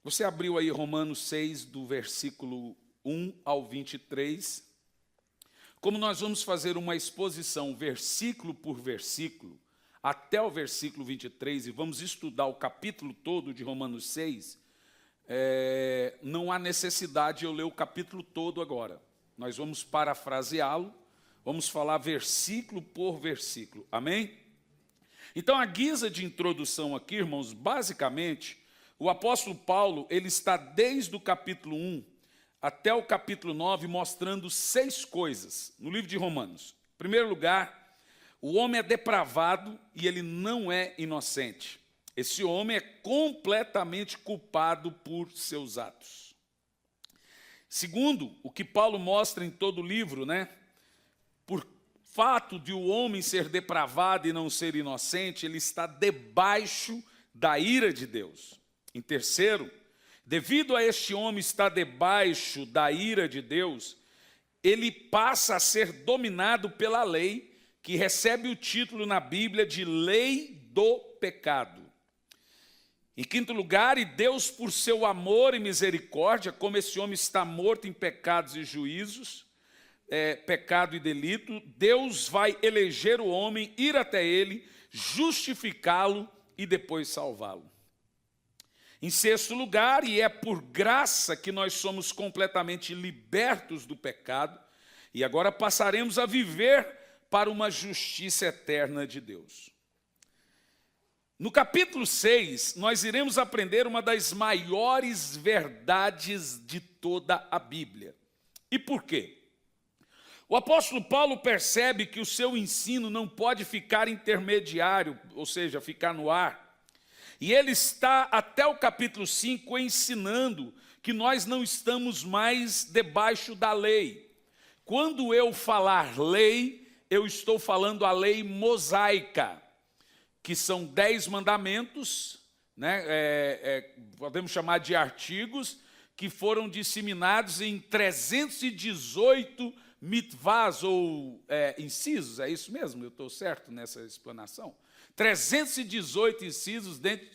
Você abriu aí Romanos 6, do versículo 1 ao 23. Como nós vamos fazer uma exposição versículo por versículo, até o versículo 23, e vamos estudar o capítulo todo de Romanos 6, não há necessidade de eu ler o capítulo todo agora. Nós vamos parafraseá-lo, vamos falar versículo por versículo. Amém? Então, a guisa de introdução aqui, irmãos, basicamente, o apóstolo Paulo, ele está desde o capítulo 1 até o capítulo 9, mostrando 6 coisas no livro de Romanos. Em primeiro lugar, o homem é depravado e ele não é inocente. Esse homem é completamente culpado por seus atos. Segundo, o que Paulo mostra em todo o livro, por fato de o homem ser depravado e não ser inocente, ele está debaixo da ira de Deus. Em terceiro, devido a este homem estar debaixo da ira de Deus, ele passa a ser dominado pela lei, que recebe o título na Bíblia de lei do pecado. Em quinto lugar, e Deus, por seu amor e misericórdia, como esse homem está morto em pecados e juízos, pecado e delito, Deus vai eleger o homem, ir até ele, justificá-lo e depois salvá-lo. Em sexto lugar, e é por graça que nós somos completamente libertos do pecado, e agora passaremos a viver para uma justiça eterna de Deus. No capítulo 6, nós iremos aprender uma das maiores verdades de toda a Bíblia. E por quê? O apóstolo Paulo percebe que o seu ensino não pode ficar intermediário, ou seja, ficar no ar. E ele está até o capítulo 5 ensinando que nós não estamos mais debaixo da lei. Quando eu falar lei, eu estou falando a lei mosaica, que são 10 mandamentos, podemos chamar de artigos, que foram disseminados em 318 mitvás, ou incisos, é isso mesmo? Eu estou certo nessa explanação? 318 incisos dentro...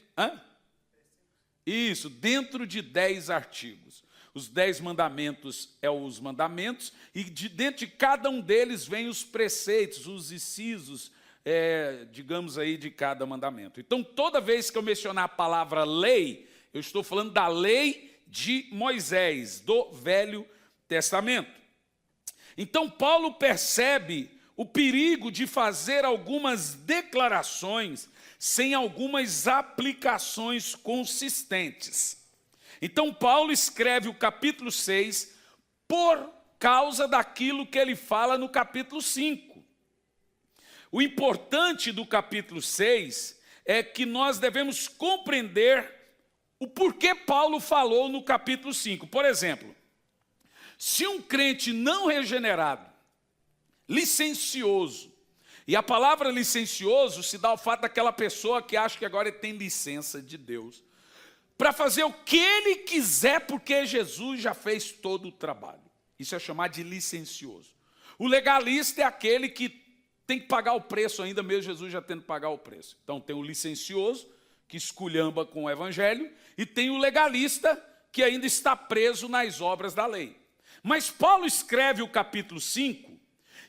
Isso, dentro de 10 artigos. Os 10 mandamentos os mandamentos, e dentro de cada um deles vem os preceitos, os incisos, digamos aí, de cada mandamento. Então, toda vez que eu mencionar a palavra lei, eu estou falando da lei de Moisés, do Velho Testamento. Então, Paulo percebe o perigo de fazer algumas declarações sem algumas aplicações consistentes. Então, Paulo escreve o capítulo 6 por causa daquilo que ele fala no capítulo 5. O importante do capítulo 6 é que nós devemos compreender o porquê Paulo falou no capítulo 5. Por exemplo, se um crente não regenerado, licencioso, e a palavra licencioso se dá ao fato daquela pessoa que acha que agora ele tem licença de Deus para fazer o que ele quiser, porque Jesus já fez todo o trabalho. Isso é chamado de licencioso. O legalista é aquele que tem que pagar o preço ainda, mesmo Jesus já tendo que pagar o preço. Então tem o licencioso, que esculhamba com o evangelho, e tem o legalista, que ainda está preso nas obras da lei. Mas Paulo escreve o capítulo 5,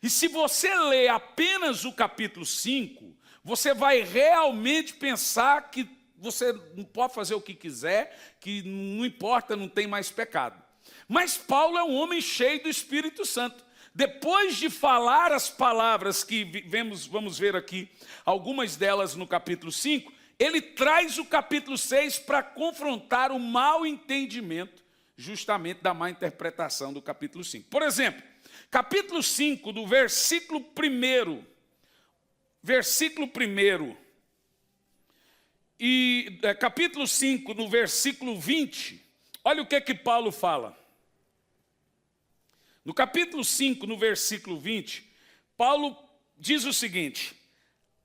e se você ler apenas o capítulo 5, você vai realmente pensar que você não pode fazer o que quiser, que não importa, não tem mais pecado. Mas Paulo é um homem cheio do Espírito Santo. Depois de falar as palavras que vamos ver aqui, algumas delas no capítulo 5, ele traz o capítulo 6 para confrontar o mau entendimento justamente da má interpretação do capítulo 5. Por exemplo, capítulo 5, do versículo 1, e capítulo 5, no versículo 20, olha o que Paulo fala. No capítulo 5, no versículo 20, Paulo diz o seguinte: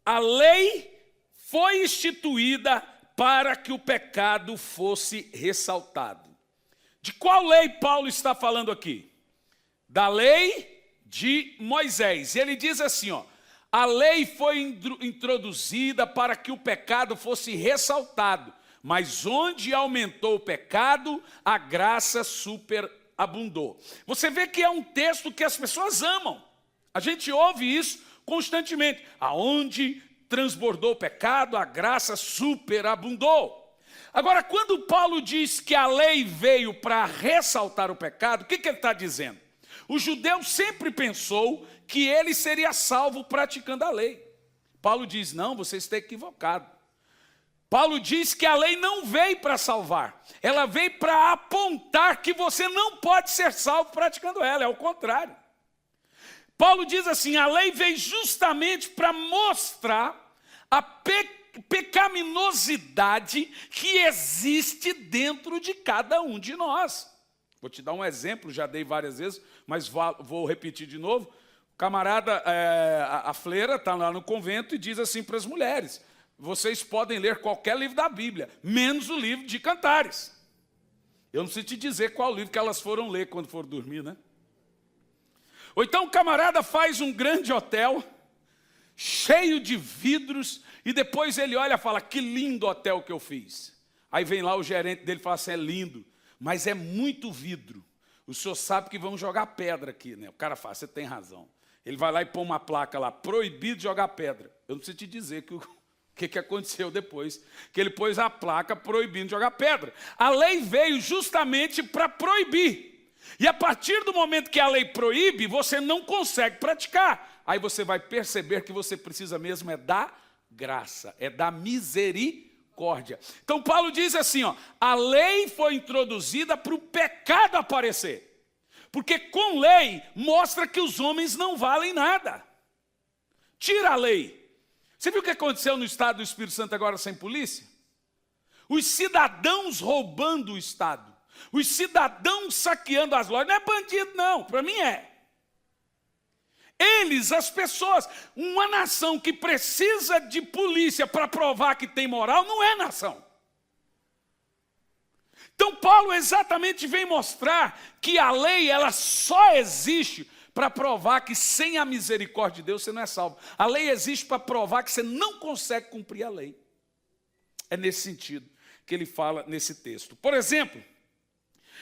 a lei foi instituída para que o pecado fosse ressaltado. De qual lei Paulo está falando aqui? Da lei de Moisés. E ele diz assim, a lei foi introduzida para que o pecado fosse ressaltado. Mas onde aumentou o pecado, a graça superabundou. Você vê que é um texto que as pessoas amam. A gente ouve isso constantemente. Aonde transbordou o pecado, a graça superabundou. Agora, quando Paulo diz que a lei veio para ressaltar o pecado, o que ele está dizendo? O judeu sempre pensou que ele seria salvo praticando a lei. Paulo diz, não, você está equivocado. Paulo diz que a lei não veio para salvar, ela veio para apontar que você não pode ser salvo praticando ela, é o contrário. Paulo diz assim, a lei veio justamente para mostrar a pecaminosidade que existe dentro de cada um de nós. Vou te dar um exemplo, já dei várias vezes, mas vou repetir de novo. O camarada, a freira está lá no convento e diz assim para as mulheres, vocês podem ler qualquer livro da Bíblia, menos o livro de Cantares. Eu não sei te dizer qual livro que elas foram ler quando foram dormir, né? Ou então o camarada faz um grande hotel, cheio de vidros, e depois ele olha e fala, que lindo hotel que eu fiz. Aí vem lá o gerente dele e fala assim, é lindo, mas é muito vidro. O senhor sabe que vão jogar pedra aqui, né? O cara fala, você tem razão. Ele vai lá e põe uma placa lá, proibido jogar pedra. Eu não preciso te dizer que o que aconteceu depois, que ele pôs a placa proibindo jogar pedra. A lei veio justamente para proibir. E a partir do momento que a lei proíbe, você não consegue praticar. Aí você vai perceber que você precisa mesmo é da graça, é da misericórdia. Então Paulo diz assim, ó, a lei foi introduzida para o pecado aparecer. Porque com lei mostra que os homens não valem nada. Tira a lei. Você viu o que aconteceu no estado do Espírito Santo agora sem polícia? Os cidadãos roubando o estado. Os cidadãos saqueando as lojas. Não é bandido não, para mim é. Eles, as pessoas, uma nação que precisa de polícia para provar que tem moral, não é nação. Então Paulo exatamente vem mostrar que a lei ela só existe para provar que sem a misericórdia de Deus você não é salvo. A lei existe para provar que você não consegue cumprir a lei. É nesse sentido que ele fala nesse texto. Por exemplo,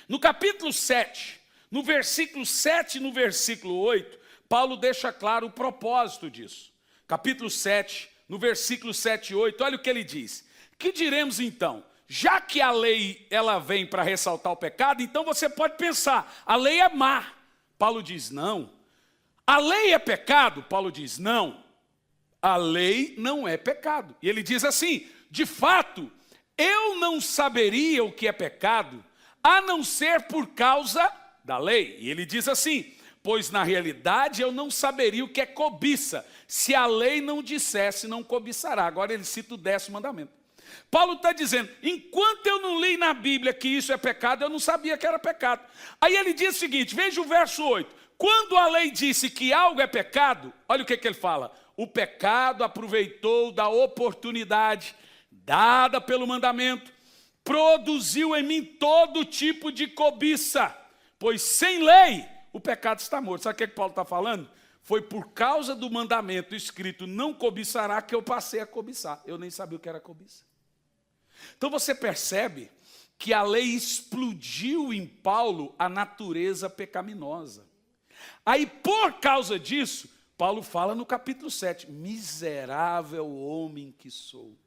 no capítulo 7, no versículo 7 e no versículo 8, Paulo deixa claro o propósito disso. Capítulo 7, no versículo 7 e 8, olha o que ele diz. Que diremos então? Já que a lei ela vem para ressaltar o pecado, então você pode pensar, a lei é má. Paulo diz, não. A lei é pecado? Paulo diz, não. A lei não é pecado. E ele diz assim, de fato, eu não saberia o que é pecado, a não ser por causa da lei. E ele diz assim, pois na realidade eu não saberia o que é cobiça, se a lei não dissesse não cobiçará. Agora ele cita o 10º mandamento. Paulo está dizendo, enquanto eu não li na Bíblia que isso é pecado, eu não sabia que era pecado. Aí ele diz o seguinte, veja o verso 8. Quando a lei disse que algo é pecado, olha o que ele fala. O pecado aproveitou da oportunidade dada pelo mandamento, produziu em mim todo tipo de cobiça, pois sem lei o pecado está morto. Sabe o que Paulo está falando? Foi por causa do mandamento escrito não cobiçará que eu passei a cobiçar. Eu nem sabia o que era cobiça. Então você percebe que a lei explodiu em Paulo a natureza pecaminosa. Aí por causa disso, Paulo fala no capítulo 7, miserável homem que sou.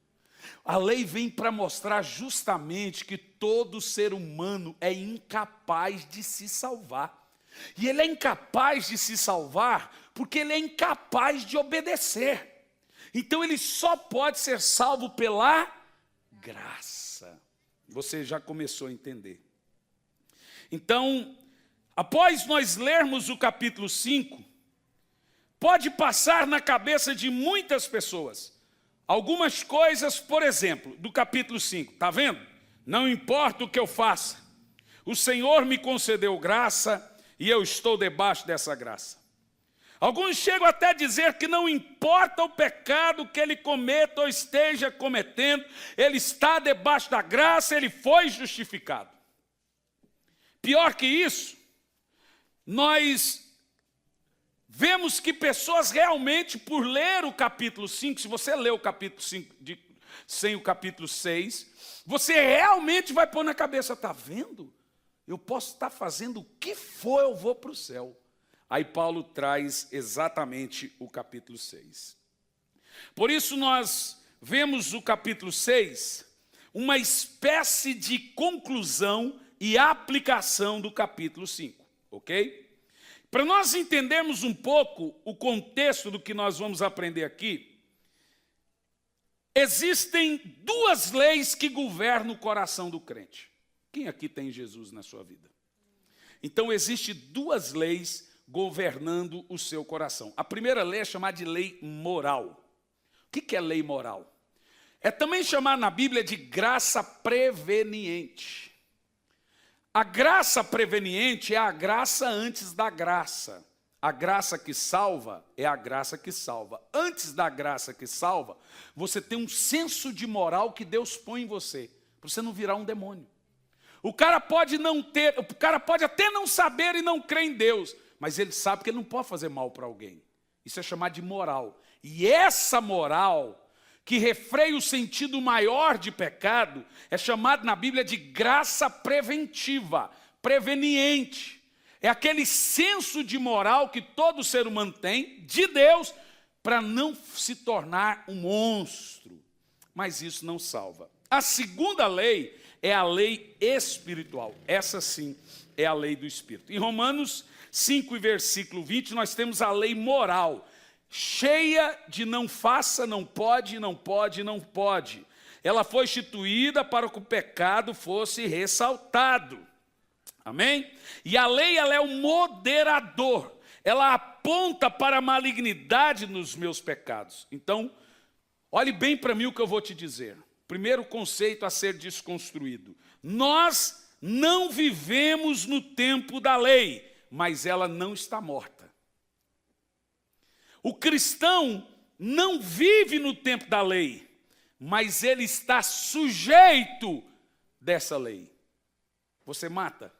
A lei vem para mostrar justamente que todo ser humano é incapaz de se salvar. E ele é incapaz de se salvar porque ele é incapaz de obedecer. Então ele só pode ser salvo pela graça. Você já começou a entender. Então, após nós lermos o capítulo 5, pode passar na cabeça de muitas pessoas algumas coisas, por exemplo, do capítulo 5. Está vendo? Não importa o que eu faça, o Senhor me concedeu graça e eu estou debaixo dessa graça. Alguns chegam até a dizer que não importa o pecado que ele cometa ou esteja cometendo, ele está debaixo da graça, ele foi justificado. Pior que isso, nós vemos que pessoas realmente, por ler o capítulo 5, se você ler o capítulo 5 sem o capítulo 6, você realmente vai pôr na cabeça, está vendo? Eu posso estar fazendo o que for, eu vou para o céu. Aí Paulo traz exatamente o capítulo 6. Por isso nós vemos o capítulo 6, uma espécie de conclusão e aplicação do capítulo 5, ok? Para nós entendermos um pouco o contexto do que nós vamos aprender aqui, existem duas leis que governam o coração do crente. Quem aqui tem Jesus na sua vida? Então, existem duas leis governando o seu coração. A primeira lei é chamada de lei moral. O que é lei moral? É também chamada na Bíblia de graça preveniente. A graça preveniente é a graça antes da graça. A graça que salva é a graça que salva. Antes da graça que salva, você tem um senso de moral que Deus põe em você, para você não virar um demônio. O cara pode até não saber e não crer em Deus, mas ele sabe que ele não pode fazer mal para alguém. Isso é chamado de moral. E essa moral, que refreia o sentido maior de pecado, é chamado na Bíblia de graça preventiva, preveniente. É aquele senso de moral que todo ser humano tem, de Deus, para não se tornar um monstro. Mas isso não salva. A segunda lei é a lei espiritual. Essa sim é a lei do Espírito. Em Romanos 5, versículo 20, nós temos a lei moral, cheia de não faça, não pode, não pode, não pode. Ela foi instituída para que o pecado fosse ressaltado. Amém? E a lei, ela é o moderador. Ela aponta para a malignidade nos meus pecados. Então, olhe bem para mim o que eu vou te dizer. Primeiro conceito a ser desconstruído. Nós não vivemos no tempo da lei, mas ela não está morta. O cristão não vive no tempo da lei, mas ele está sujeito dessa lei. Você mata?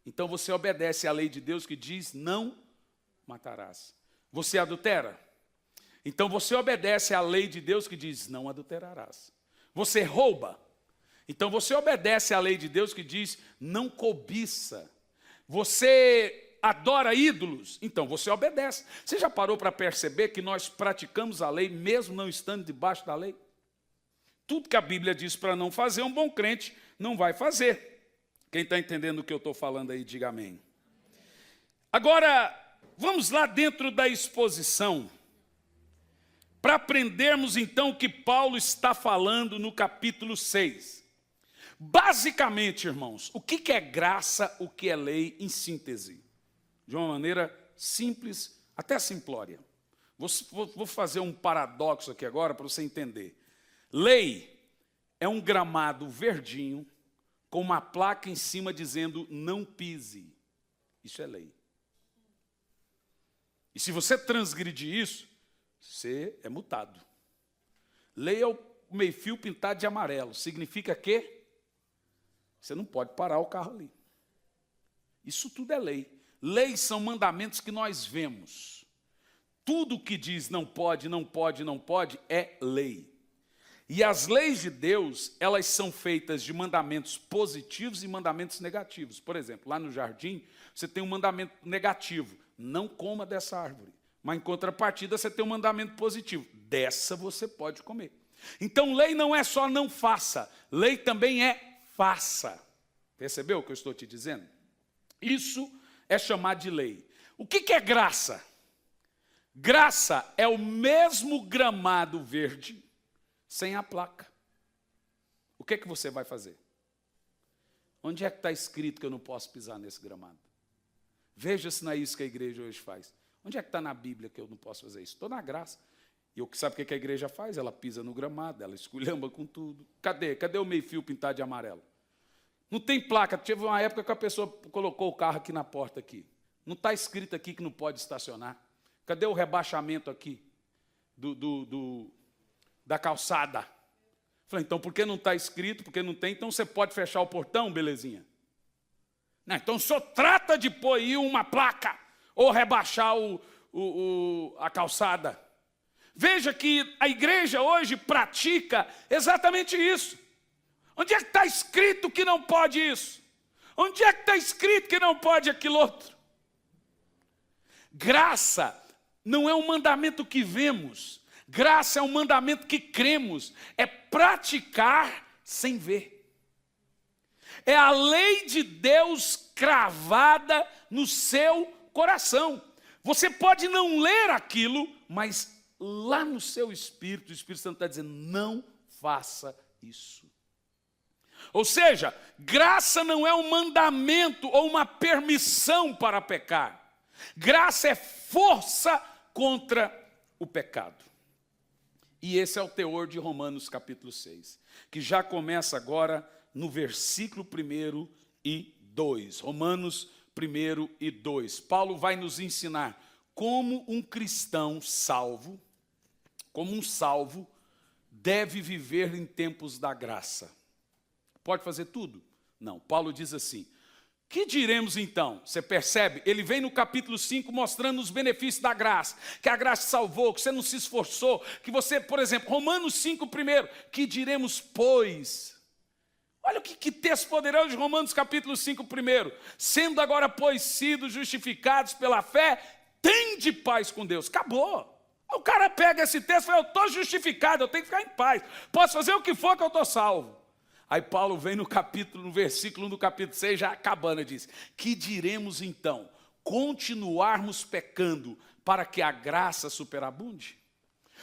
Então você obedece à lei de Deus que diz, não matarás. Você adultera? Então você obedece à lei de Deus que diz, não adulterarás. Você rouba? Então você obedece à lei de Deus que diz, não cobiça. Você adora ídolos? Então você obedece. Você já parou para perceber que nós praticamos a lei mesmo não estando debaixo da lei? Tudo que a Bíblia diz para não fazer, um bom crente não vai fazer. Quem está entendendo o que eu estou falando aí, diga amém. Agora, vamos lá dentro da exposição, para aprendermos então o que Paulo está falando no capítulo 6. Basicamente, irmãos, o que é graça, o que é lei, em síntese? De uma maneira simples, até simplória. Vou fazer um paradoxo aqui agora para você entender. Lei é um gramado verdinho com uma placa em cima dizendo não pise. Isso é lei. E se você transgredir isso, você é multado. Lei é o meio-fio pintado de amarelo. Significa que você não pode parar o carro ali. Isso tudo é lei. Leis são mandamentos que nós vemos. Tudo que diz não pode, não pode, não pode, é lei. E as leis de Deus, elas são feitas de mandamentos positivos e mandamentos negativos. Por exemplo, lá no jardim, você tem um mandamento negativo. Não coma dessa árvore. Mas, em contrapartida, você tem um mandamento positivo. Dessa você pode comer. Então, lei não é só não faça. Lei também é faça. Percebeu o que eu estou te dizendo? Isso é chamado de lei. O que é graça? Graça é o mesmo gramado verde sem a placa. O que você vai fazer? Onde é que está escrito que eu não posso pisar nesse gramado? Veja se não é isso que a igreja hoje faz. Onde é que está na Bíblia que eu não posso fazer isso? Estou na graça. E sabe o que a igreja faz? Ela pisa no gramado, ela esculhamba com tudo. Cadê o meio-fio pintado de amarelo? Não tem placa. Teve uma época que a pessoa colocou o carro aqui na porta aqui. Não está escrito aqui que não pode estacionar. Cadê o rebaixamento aqui da calçada? Falei, então por que não está escrito? Porque não tem, então você pode fechar o portão, belezinha? Não, então o senhor trata de pôr aí uma placa ou rebaixar a calçada. Veja que a igreja hoje pratica exatamente isso. Onde é que está escrito que não pode isso? Onde é que está escrito que não pode aquilo outro? Graça não é um mandamento que vemos. Graça é um mandamento que cremos. É praticar sem ver. É a lei de Deus cravada no seu coração. Você pode não ler aquilo, mas lá no seu espírito, o Espírito Santo está dizendo, não faça isso. Ou seja, graça não é um mandamento ou uma permissão para pecar. Graça é força contra o pecado. E esse é o teor de Romanos capítulo 6, que já começa agora no versículo 1 e 2. Romanos 1 e 2. Paulo vai nos ensinar como um cristão salvo, como um salvo, deve viver em tempos da graça. Pode fazer tudo? Não. Paulo diz assim, que diremos então? Você percebe? Ele vem no capítulo 5 mostrando os benefícios da graça, que a graça salvou, que você não se esforçou, que você, por exemplo, Romanos 5 primeiro, que diremos pois? Olha que texto poderoso de Romanos capítulo 5 primeiro, sendo agora pois sido justificados pela fé, tende paz com Deus. Acabou. O cara pega esse texto e fala, eu estou justificado, eu tenho que ficar em paz, posso fazer o que for que eu estou salvo. Aí Paulo vem no versículo 1 do capítulo 6, já acabando, diz, que diremos então? Continuarmos pecando para que a graça superabunde?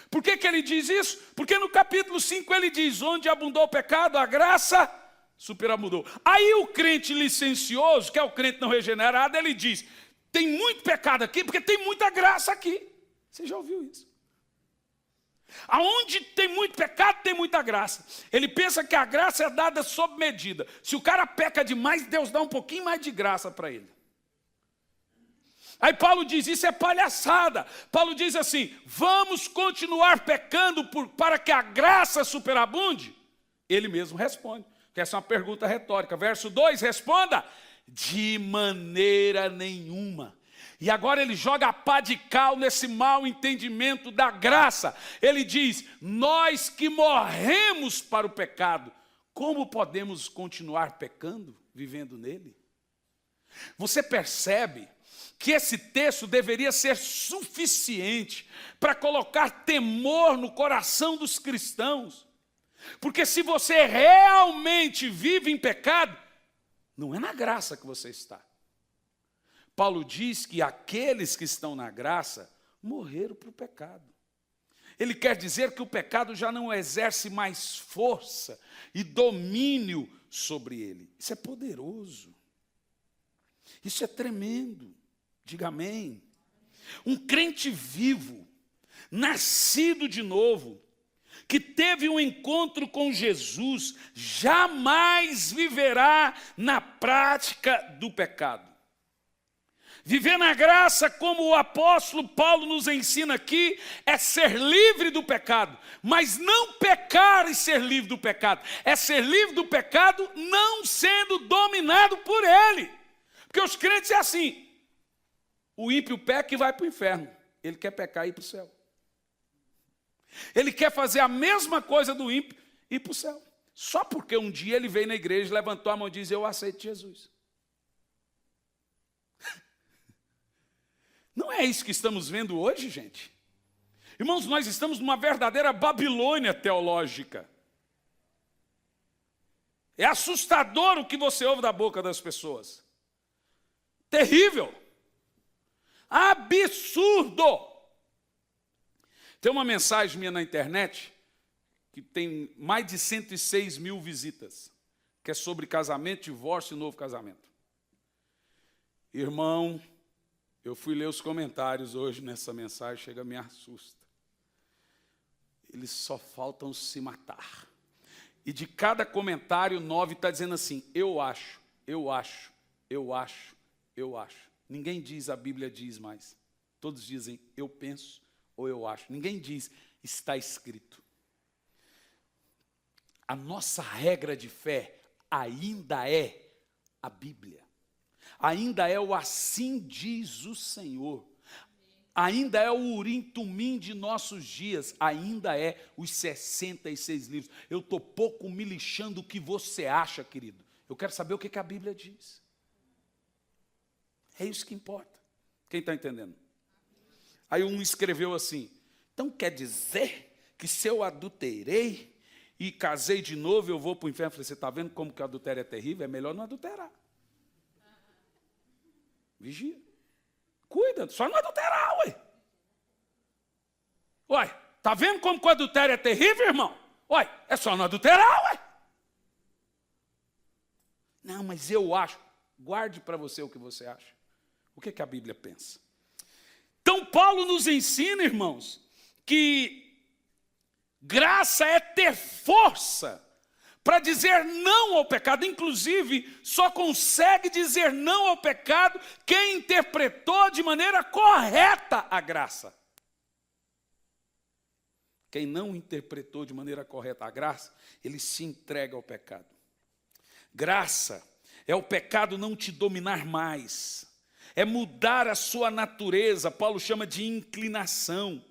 Por que ele diz isso? Porque no capítulo 5 ele diz, onde abundou o pecado, a graça superabundou. Aí o crente licencioso, que é o crente não regenerado, ele diz, tem muito pecado aqui, porque tem muita graça aqui. Você já ouviu isso? Aonde tem muito pecado, tem muita graça. Ele pensa que a graça é dada sob medida. Se o cara peca demais, Deus dá um pouquinho mais de graça para ele. Aí Paulo diz, isso é palhaçada. Paulo diz assim, vamos continuar pecando para que a graça superabunde? Ele mesmo responde, que essa é uma pergunta retórica. Verso 2, responda, de maneira nenhuma. E agora ele joga a pá de cal nesse mau entendimento da graça. Ele diz, nós que morremos para o pecado, como podemos continuar pecando, vivendo nele? Você percebe que esse texto deveria ser suficiente para colocar temor no coração dos cristãos. Porque se você realmente vive em pecado, não é na graça que você está. Paulo diz que aqueles que estão na graça morreram para o pecado. Ele quer dizer que o pecado já não exerce mais força e domínio sobre ele. Isso é poderoso. Isso é tremendo. Diga amém. Um crente vivo, nascido de novo, que teve um encontro com Jesus, jamais viverá na prática do pecado. Viver na graça, como o apóstolo Paulo nos ensina aqui, é ser livre do pecado, mas não pecar e ser livre do pecado. É ser livre do pecado não sendo dominado por ele. Porque os crentes é assim, o ímpio peca e vai para o inferno, ele quer pecar e ir para o céu. Ele quer fazer a mesma coisa do ímpio e ir para o céu. Só porque um dia ele veio na igreja, levantou a mão e disse, eu aceito Jesus. Não é isso que estamos vendo hoje, gente. Irmãos, nós estamos numa verdadeira Babilônia teológica. É assustador o que você ouve da boca das pessoas. Terrível. Absurdo. Tem uma mensagem minha na internet, que tem mais de 106 mil visitas, que é sobre casamento, divórcio e novo casamento. Irmão, eu fui ler os comentários hoje nessa mensagem, chega, me assusta. Eles só faltam se matar. E de cada comentário, 9 está dizendo assim, eu acho, eu acho, eu acho, eu acho. Ninguém diz, a Bíblia diz mais. Todos dizem, eu penso ou eu acho. Ninguém diz, está escrito. A nossa regra de fé ainda é a Bíblia. Ainda é o assim diz o Senhor. ainda é o Urim Tumim de nossos dias, ainda é os 66 livros. Eu estou pouco me lixando o que você acha, querido. Eu quero saber o que a Bíblia diz. É isso que importa. Quem está entendendo? Aí um escreveu assim, então quer dizer que se eu adulterei e casei de novo, eu vou para o inferno? Eu falei, você está vendo como que o adultério é terrível? É melhor não adulterar. Vigia. Cuida, só não adulterar, ué. Ué, está vendo como que o adultério é terrível, irmão? Ué, é só não adulterar, ué. Não, mas eu acho. Guarde para você o que você acha. O que a Bíblia pensa? Então, Paulo nos ensina, irmãos, que graça é ter força para dizer não ao pecado. Inclusive, só consegue dizer não ao pecado quem interpretou de maneira correta a graça. Quem não interpretou de maneira correta a graça, ele se entrega ao pecado. Graça é o pecado não te dominar mais. É mudar a sua natureza, Paulo chama de inclinação.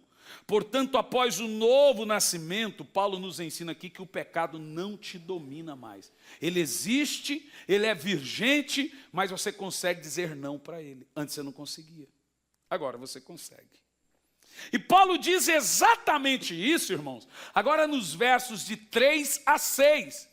Portanto, após o novo nascimento, Paulo nos ensina aqui que o pecado não te domina mais. Ele existe, ele é vigente, mas você consegue dizer não para ele. Antes você não conseguia, agora você consegue. E Paulo diz exatamente isso, irmãos, agora nos versos de 3 a 6.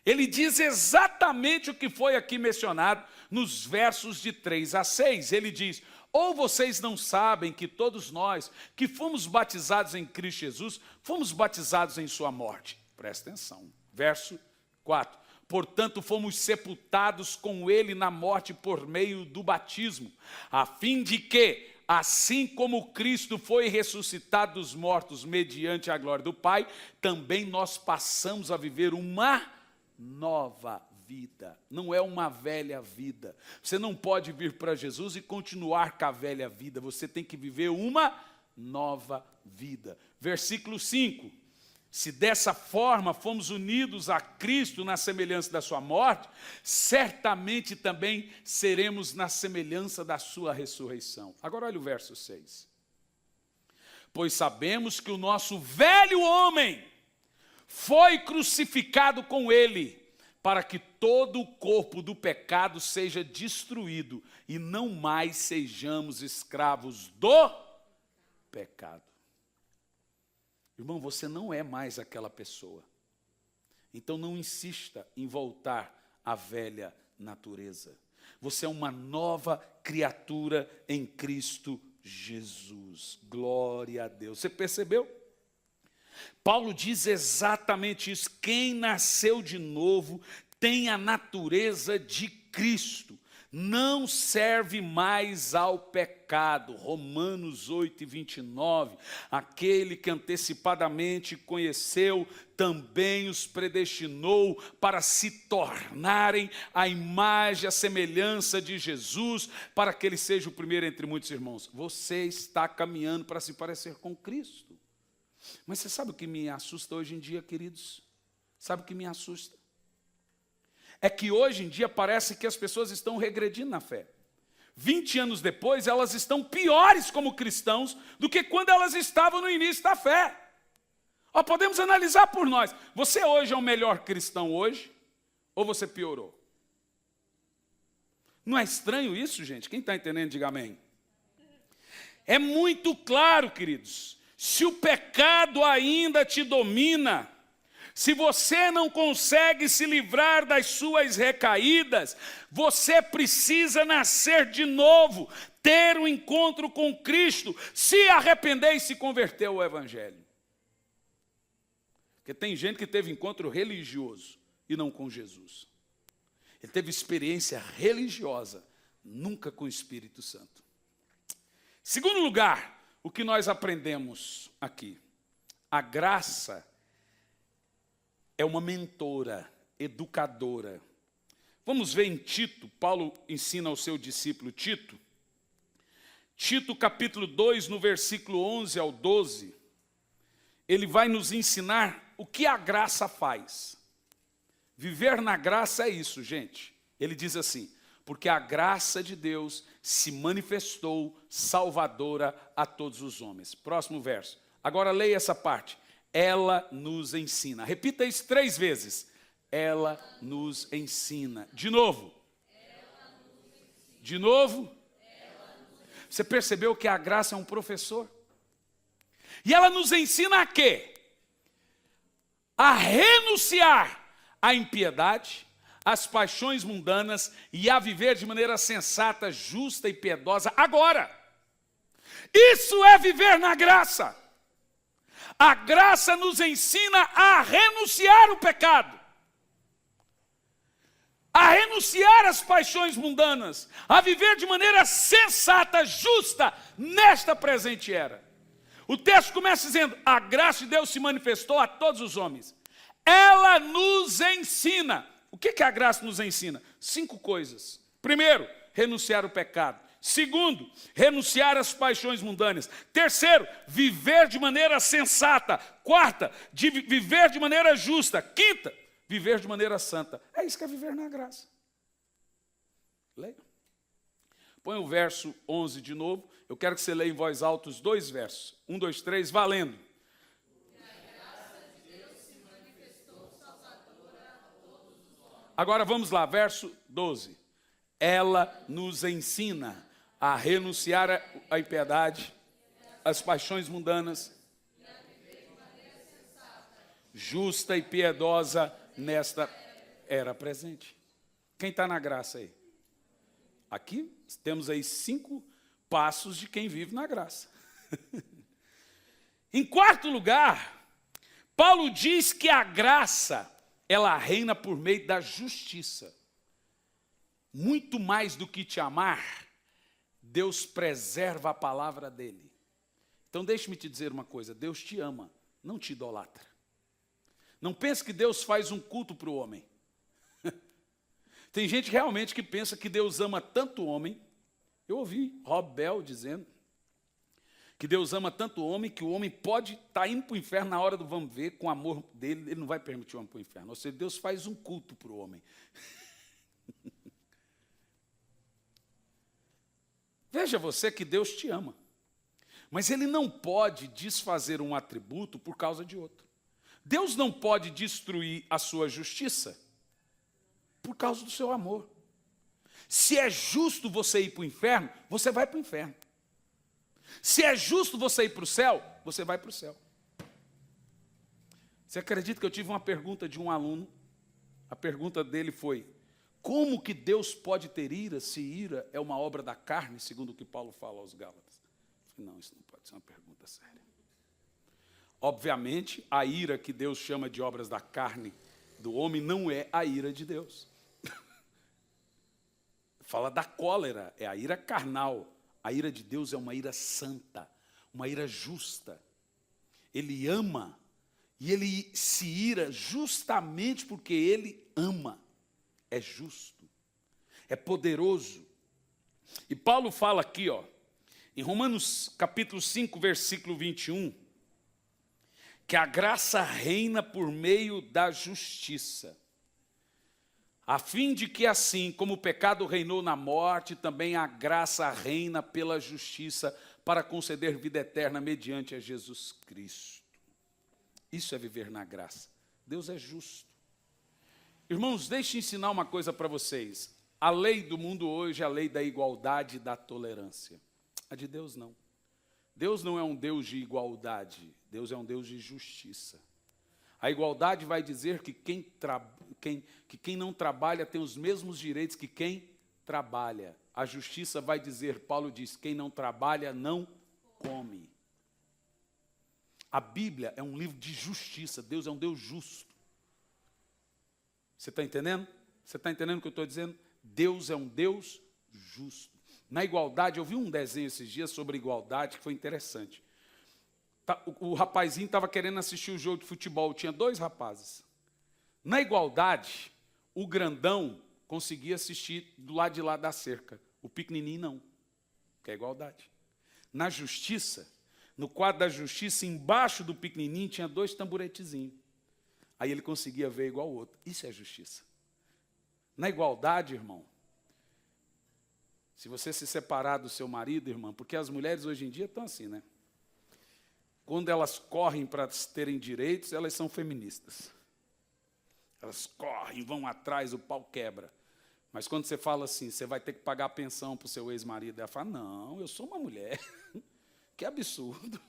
Ele diz exatamente o que foi aqui mencionado nos versos de 3 a 6. Ele diz, ou vocês não sabem que todos nós que fomos batizados em Cristo Jesus, fomos batizados em sua morte. Presta atenção. Verso 4. Portanto, fomos sepultados com ele na morte por meio do batismo, a fim de que, assim como Cristo foi ressuscitado dos mortos mediante a glória do Pai, também nós passamos a viver uma nova vida, não é uma velha vida. Você não pode vir para Jesus e continuar com a velha vida, você tem que viver uma nova vida. Versículo 5, se dessa forma fomos unidos a Cristo na semelhança da sua morte, certamente também seremos na semelhança da sua ressurreição. Agora olha o verso 6. Pois sabemos que o nosso velho homem foi crucificado com ele, para que todo o corpo do pecado seja destruído e não mais sejamos escravos do pecado. Irmão, você não é mais aquela pessoa. Então não insista em voltar à velha natureza. Você é uma nova criatura em Cristo Jesus. Glória a Deus. Você percebeu? Paulo diz exatamente isso. Quem nasceu de novo tem a natureza de Cristo. Não serve mais ao pecado. Romanos 8:29. Aquele que antecipadamente conheceu, também os predestinou para se tornarem a imagem, a semelhança de Jesus, para que ele seja o primeiro entre muitos irmãos. Você está caminhando para se parecer com Cristo. Mas você sabe o que me assusta hoje em dia, queridos? Sabe o que me assusta? É que hoje em dia parece que as pessoas estão regredindo na fé. 20 anos depois, elas estão piores como cristãos do que quando elas estavam no início da fé. Podemos analisar por nós. Você hoje é o melhor cristão hoje? Ou você piorou? Não é estranho isso, gente? Quem está entendendo, diga amém. É muito claro, queridos. Se o pecado ainda te domina, se você não consegue se livrar das suas recaídas, você precisa nascer de novo, ter um encontro com Cristo, se arrepender e se converter ao Evangelho. Porque tem gente que teve encontro religioso e não com Jesus. Ele teve experiência religiosa, nunca com o Espírito Santo. Segundo lugar, o que nós aprendemos aqui? A graça é uma mentora, educadora. Vamos ver em Tito, Paulo ensina ao seu discípulo Tito. Tito capítulo 2, no versículo 11 ao 12. Ele vai nos ensinar o que a graça faz. Viver na graça é isso, gente. Ele diz assim, porque a graça de Deus se manifestou salvadora a todos os homens. Próximo verso. Agora leia essa parte. Ela nos ensina. Repita isso 3 vezes. Ela nos ensina. De novo. De novo. Você percebeu que a graça é um professor? E ela nos ensina a quê? A renunciar à impiedade, às paixões mundanas e a viver de maneira sensata, justa e piedosa agora. Isso é viver na graça. A graça nos ensina a renunciar ao pecado, a renunciar às paixões mundanas, a viver de maneira sensata, justa, nesta presente era. O texto começa dizendo, a graça de Deus se manifestou a todos os homens. Ela nos ensina. O que a graça nos ensina? 5 coisas. Primeiro, renunciar ao pecado. Segundo, renunciar às paixões mundanas. Terceiro, viver de maneira sensata. Quarta, viver de maneira justa. Quinta, viver de maneira santa. É isso que é viver na graça. Leia. Põe o verso 11 de novo. Eu quero que você leia em voz alta os 2 versos. 1, 2, 3, valendo. Agora vamos lá, verso 12. Ela nos ensina a renunciar à impiedade, às paixões mundanas, justa e piedosa nesta era presente. Quem está na graça aí? Aqui temos aí 5 passos de quem vive na graça. Em quarto lugar, Paulo diz que a graça, ela reina por meio da justiça. Muito mais do que te amar, Deus preserva a palavra dele. Então deixe-me te dizer uma coisa, Deus te ama, não te idolatra. Não pense que Deus faz um culto para o homem. Tem gente realmente que pensa que Deus ama tanto o homem. Eu ouvi Rob Bell dizendo que Deus ama tanto o homem que o homem pode estar indo para o inferno na hora do vamos ver, com o amor dele, ele não vai permitir o homem para o inferno. Ou seja, Deus faz um culto para o homem. Veja você que Deus te ama, mas Ele não pode desfazer um atributo por causa de outro. Deus não pode destruir a sua justiça por causa do seu amor. Se é justo você ir para o inferno, você vai para o inferno. Se é justo você ir para o céu, você vai para o céu. Você acredita que eu tive uma pergunta de um aluno? A pergunta dele foi, como que Deus pode ter ira se ira é uma obra da carne, segundo o que Paulo fala aos Gálatas? Eu falei, não, isso não pode ser uma pergunta séria. Obviamente, a ira que Deus chama de obras da carne do homem não é a ira de Deus. Fala da cólera, é a ira carnal. A ira de Deus é uma ira santa, uma ira justa. Ele ama e ele se ira justamente porque ele ama. É justo, é poderoso. E Paulo fala aqui, em Romanos capítulo 5, versículo 21, que a graça reina por meio da justiça, a fim de que assim como o pecado reinou na morte, também a graça reina pela justiça para conceder vida eterna mediante a Jesus Cristo. Isso é viver na graça. Deus é justo. Irmãos, deixe eu ensinar uma coisa para vocês. A lei do mundo hoje é a lei da igualdade e da tolerância. A de Deus não. Deus não é um Deus de igualdade, Deus é um Deus de justiça. A igualdade vai dizer que quem não trabalha tem os mesmos direitos que quem trabalha. A justiça vai dizer, Paulo diz, quem não trabalha não come. A Bíblia é um livro de justiça, Deus é um Deus justo. Você está entendendo? Você está entendendo o que eu estou dizendo? Deus é um Deus justo. Na igualdade, eu vi um desenho esses dias sobre igualdade que foi interessante. O rapazinho estava querendo assistir o jogo de futebol, tinha 2 rapazes. Na igualdade, o grandão conseguia assistir do lado de lá da cerca, o pequenininho não, que é igualdade. Na justiça, no quadro da justiça, embaixo do pequenininho tinha 2 tamburetezinhos. Aí ele conseguia ver igual o outro. Isso é justiça. Na igualdade, irmão, Se você se separar do seu marido, irmã, porque as mulheres hoje em dia estão assim, né? Quando elas correm para terem direitos, elas são feministas. Elas correm, vão atrás, o pau quebra. Mas quando você fala assim, você vai ter que pagar a pensão para o seu ex-marido, ela fala, não, eu sou uma mulher. Que absurdo.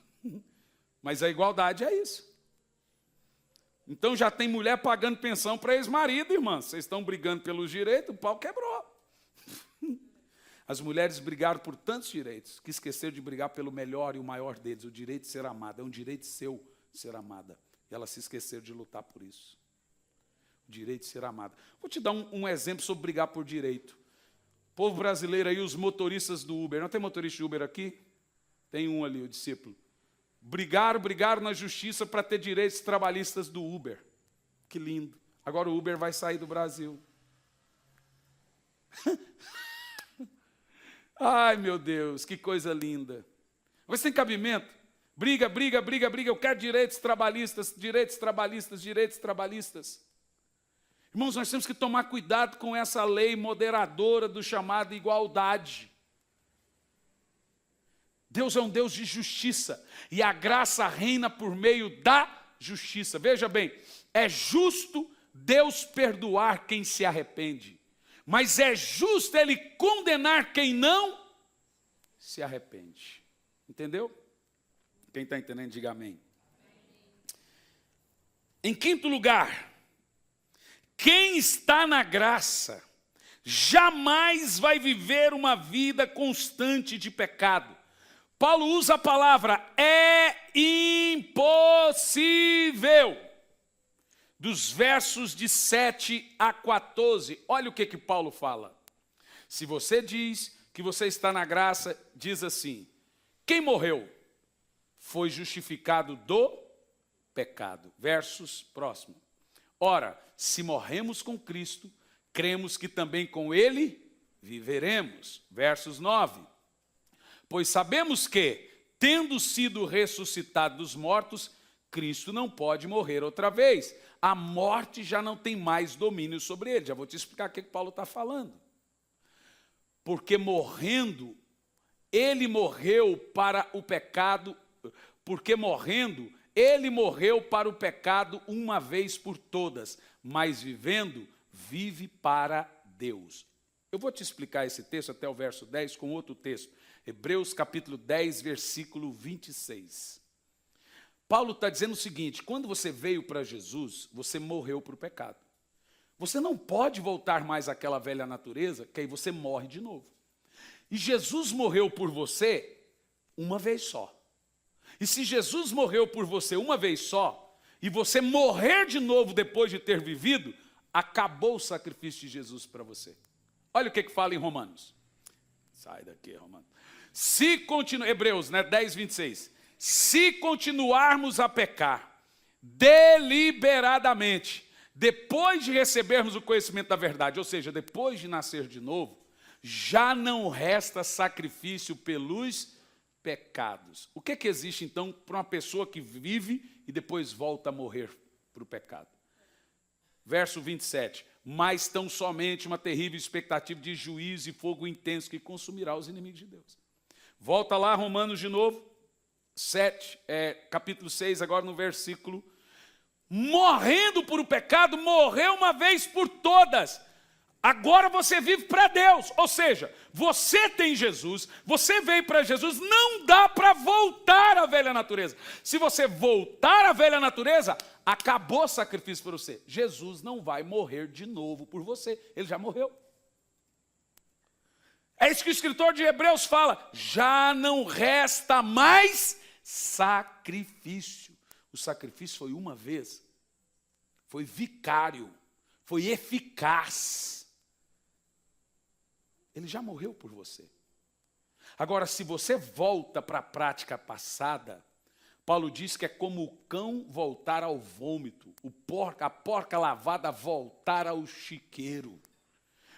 Mas a igualdade é isso. Então já tem mulher pagando pensão para ex-marido, irmã. Vocês estão brigando pelos direitos, o pau quebrou. As mulheres brigaram por tantos direitos que esqueceram de brigar pelo melhor e o maior deles, o direito de ser amada. É um direito seu ser amada. E elas se esqueceram de lutar por isso. O direito de ser amada. Vou te dar um exemplo sobre brigar por direito. O povo brasileiro aí, os motoristas do Uber. Não tem motorista de Uber aqui? Tem um ali, o discípulo. Brigaram na justiça para ter direitos trabalhistas do Uber. Que lindo. Agora o Uber vai sair do Brasil. Ai, meu Deus, que coisa linda. Você tem cabimento? Briga, eu quero direitos trabalhistas. Irmãos, nós temos que tomar cuidado com essa lei moderadora do chamado igualdade. Deus é um Deus de justiça, e a graça reina por meio da justiça. Veja bem, é justo Deus perdoar quem se arrepende, mas é justo Ele condenar quem não se arrepende. Entendeu? Quem está entendendo, diga amém. Em quinto lugar, quem está na graça jamais vai viver uma vida constante de pecado. Paulo usa a palavra é impossível. Dos versos de 7 a 14. Olha o que Paulo fala. Se você diz que você está na graça, diz assim: quem morreu foi justificado do pecado. Versos próximos. Ora, se morremos com Cristo, cremos que também com Ele viveremos. Versos 9. Pois sabemos que, tendo sido ressuscitado dos mortos, Cristo não pode morrer outra vez. A morte já não tem mais domínio sobre ele. Já vou te explicar o que Paulo está falando. Porque morrendo, ele morreu para o pecado, ele morreu para o pecado uma vez por todas, mas vivendo, vive para Deus. Eu vou te explicar esse texto até o verso 10 com outro texto. Hebreus capítulo 10, versículo 26. Paulo está dizendo o seguinte: quando você veio para Jesus, você morreu para o pecado. Você não pode voltar mais àquela velha natureza, que aí você morre de novo. E Jesus morreu por você uma vez só. E se Jesus morreu por você uma vez só, e você morrer de novo depois de ter vivido, acabou o sacrifício de Jesus para você. Olha o que fala em Romanos. Sai daqui, Romanos. Hebreus, 10, 26. Se continuarmos a pecar deliberadamente, depois de recebermos o conhecimento da verdade, ou seja, depois de nascer de novo, já não resta sacrifício pelos pecados. O que existe então para uma pessoa que vive e depois volta a morrer para o pecado? Verso 27. Mas tão somente uma terrível expectativa de juízo e fogo intenso que consumirá os inimigos de Deus. Volta lá, Romanos de novo, capítulo 6, agora no versículo. Morrendo por o pecado, morreu uma vez por todas. Agora você vive para Deus. Ou seja, você tem Jesus, você veio para Jesus, não dá para voltar à velha natureza. Se você voltar à velha natureza, acabou o sacrifício por você. Jesus não vai morrer de novo por você, ele já morreu. É isso que o escritor de Hebreus fala: já não resta mais sacrifício. O sacrifício foi uma vez, foi vicário, foi eficaz. Ele já morreu por você. Agora, se você volta para a prática passada, Paulo diz que é como o cão voltar ao vômito, a porca lavada voltar ao chiqueiro,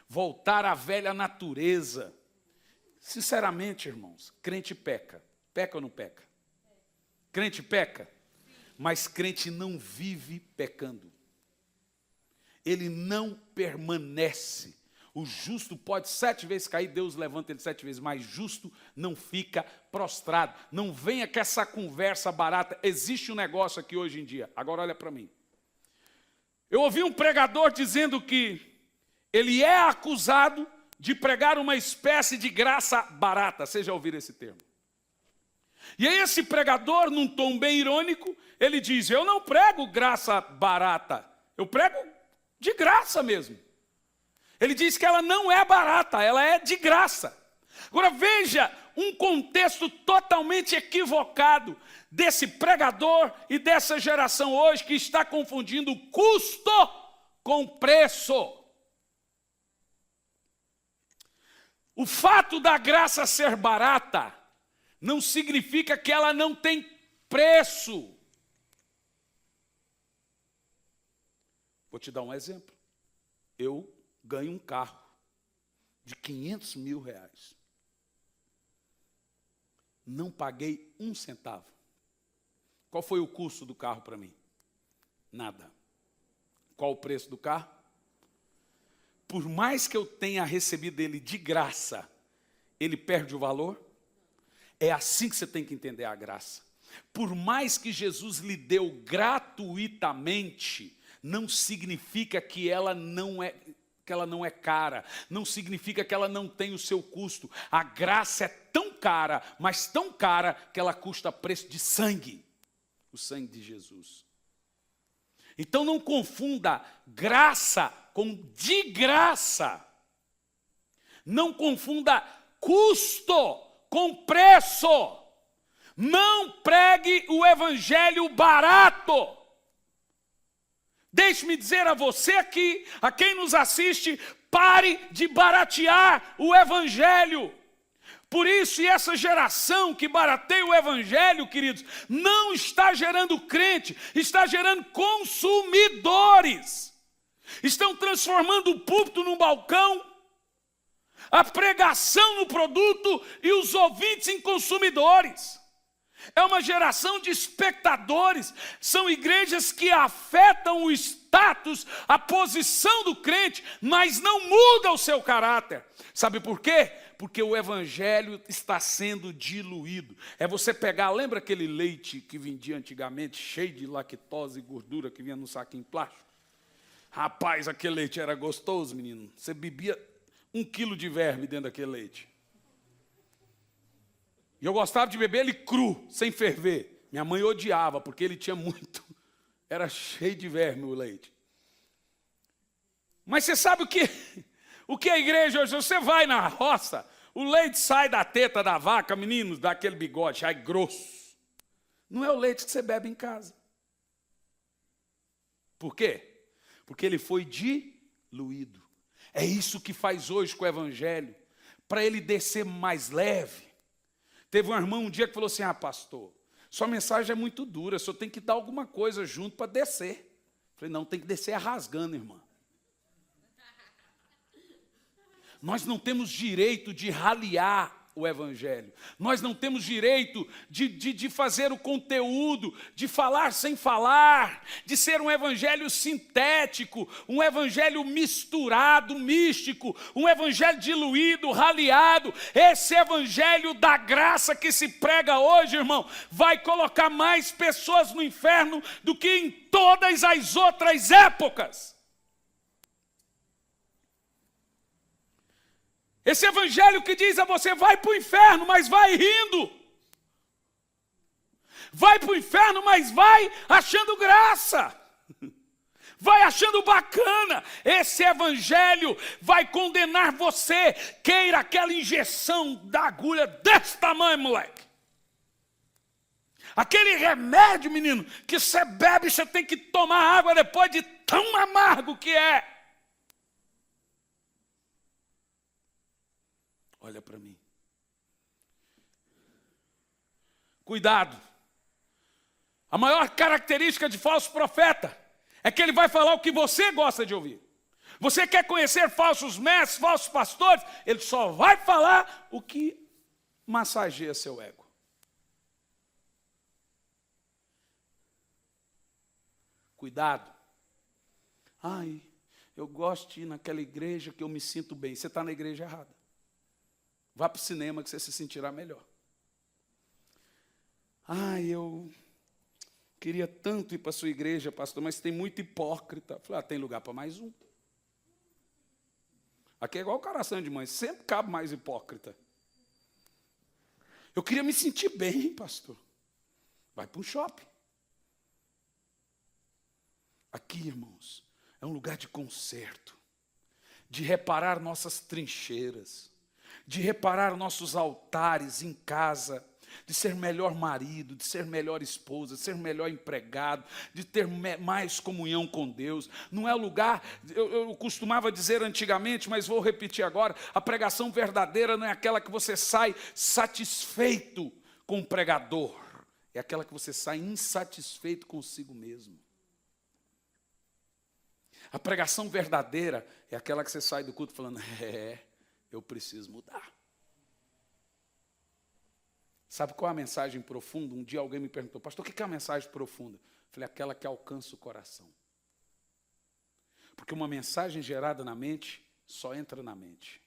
voltar à velha natureza. Sinceramente, irmãos, crente peca. Peca ou não peca? Crente peca, mas crente não vive pecando. Ele não permanece. O justo pode 7 vezes cair, Deus levanta ele 7 vezes, mas justo não fica prostrado. Não venha com essa conversa barata. Existe um negócio aqui hoje em dia. Agora olha para mim. Eu ouvi um pregador dizendo que ele é acusado de pregar uma espécie de graça barata. Vocês já ouviram esse termo? E aí esse pregador, num tom bem irônico, ele diz, eu não prego graça barata, eu prego de graça mesmo. Ele diz que ela não é barata, ela é de graça. Agora veja um contexto totalmente equivocado desse pregador e dessa geração hoje que está confundindo custo com preço. O fato da graça ser barata não significa que ela não tem preço. Vou te dar um exemplo. Eu ganho um carro de 500 mil reais. Não paguei 1 centavo. Qual foi o custo do carro para mim? Nada. Qual o preço do carro? Por mais que eu tenha recebido ele de graça, ele perde o valor? É assim que você tem que entender a graça. Por mais que Jesus lhe deu gratuitamente, não significa que ela não é cara, não significa que ela não tem o seu custo. A graça é tão cara, mas tão cara, que ela custa preço de sangue, o sangue de Jesus. Então não confunda graça com de graça. Não confunda custo com preço. Não pregue o evangelho barato. Deixe-me dizer a você aqui, a quem nos assiste, pare de baratear o evangelho. Por isso, e essa geração que barateia o evangelho, queridos, não está gerando crente, está gerando consumidores. Estão transformando o púlpito num balcão, a pregação no produto e os ouvintes em consumidores. É uma geração de espectadores. São igrejas que afetam o status, a posição do crente, mas não mudam o seu caráter. Sabe por quê? Porque o evangelho está sendo diluído. É você pegar, lembra aquele leite que vendia antigamente, cheio de lactose e gordura, que vinha no saquinho plástico? Rapaz, aquele leite era gostoso, menino. Você bebia 1 quilo de verme dentro daquele leite. E eu gostava de beber ele cru, sem ferver. Minha mãe odiava, porque ele tinha muito. Era cheio de verme o leite. Mas você sabe o que é a igreja hoje? Você vai na roça, o leite sai da teta da vaca, meninos, daquele bigode, sai grosso. Não é o leite que você bebe em casa. Por quê? Porque ele foi diluído. É isso que faz hoje com o evangelho, para ele descer mais leve. Teve um irmão um dia que falou assim, pastor, sua mensagem é muito dura, o senhor tem que dar alguma coisa junto para descer. Eu falei, não, tem que descer rasgando, irmã. Nós não temos direito de raliar o evangelho. Nós não temos direito de fazer o conteúdo, de falar sem falar, de ser um evangelho sintético, um evangelho misturado, místico, um evangelho diluído, raliado. Esse evangelho da graça que se prega hoje, irmão, vai colocar mais pessoas no inferno do que em todas as outras épocas. Esse evangelho que diz a você, vai para o inferno, mas vai rindo. Vai para o inferno, mas vai achando graça. Vai achando bacana. Esse evangelho vai condenar você. Queira aquela injeção da agulha desse tamanho, moleque. Aquele remédio, menino, que você bebe, você tem que tomar água depois de tão amargo que é. Olha para mim. Cuidado. A maior característica de falso profeta é que ele vai falar o que você gosta de ouvir. Você quer conhecer falsos mestres, falsos pastores? Ele só vai falar o que massageia seu ego. Cuidado. eu gosto de ir naquela igreja que eu me sinto bem. Você está na igreja errada. Vá para o cinema que você se sentirá melhor. Eu queria tanto ir para a sua igreja, pastor, mas tem muito hipócrita. Eu falei, tem lugar para mais um. Aqui é igual o coração de mãe, sempre cabe mais hipócrita. Eu queria me sentir bem, pastor. Vai para um shopping. Aqui, irmãos, é um lugar de conserto, de reparar nossas trincheiras, de reparar nossos altares em casa, de ser melhor marido, de ser melhor esposa, de ser melhor empregado, de ter mais comunhão com Deus. Não é lugar, eu costumava dizer antigamente, mas vou repetir agora, a pregação verdadeira não é aquela que você sai satisfeito com o pregador, é aquela que você sai insatisfeito consigo mesmo. A pregação verdadeira é aquela que você sai do culto falando, eu preciso mudar. Sabe qual é a mensagem profunda? Um dia alguém me perguntou, pastor, o que é a mensagem profunda? Eu falei, aquela que alcança o coração. Porque uma mensagem gerada na mente só entra na mente.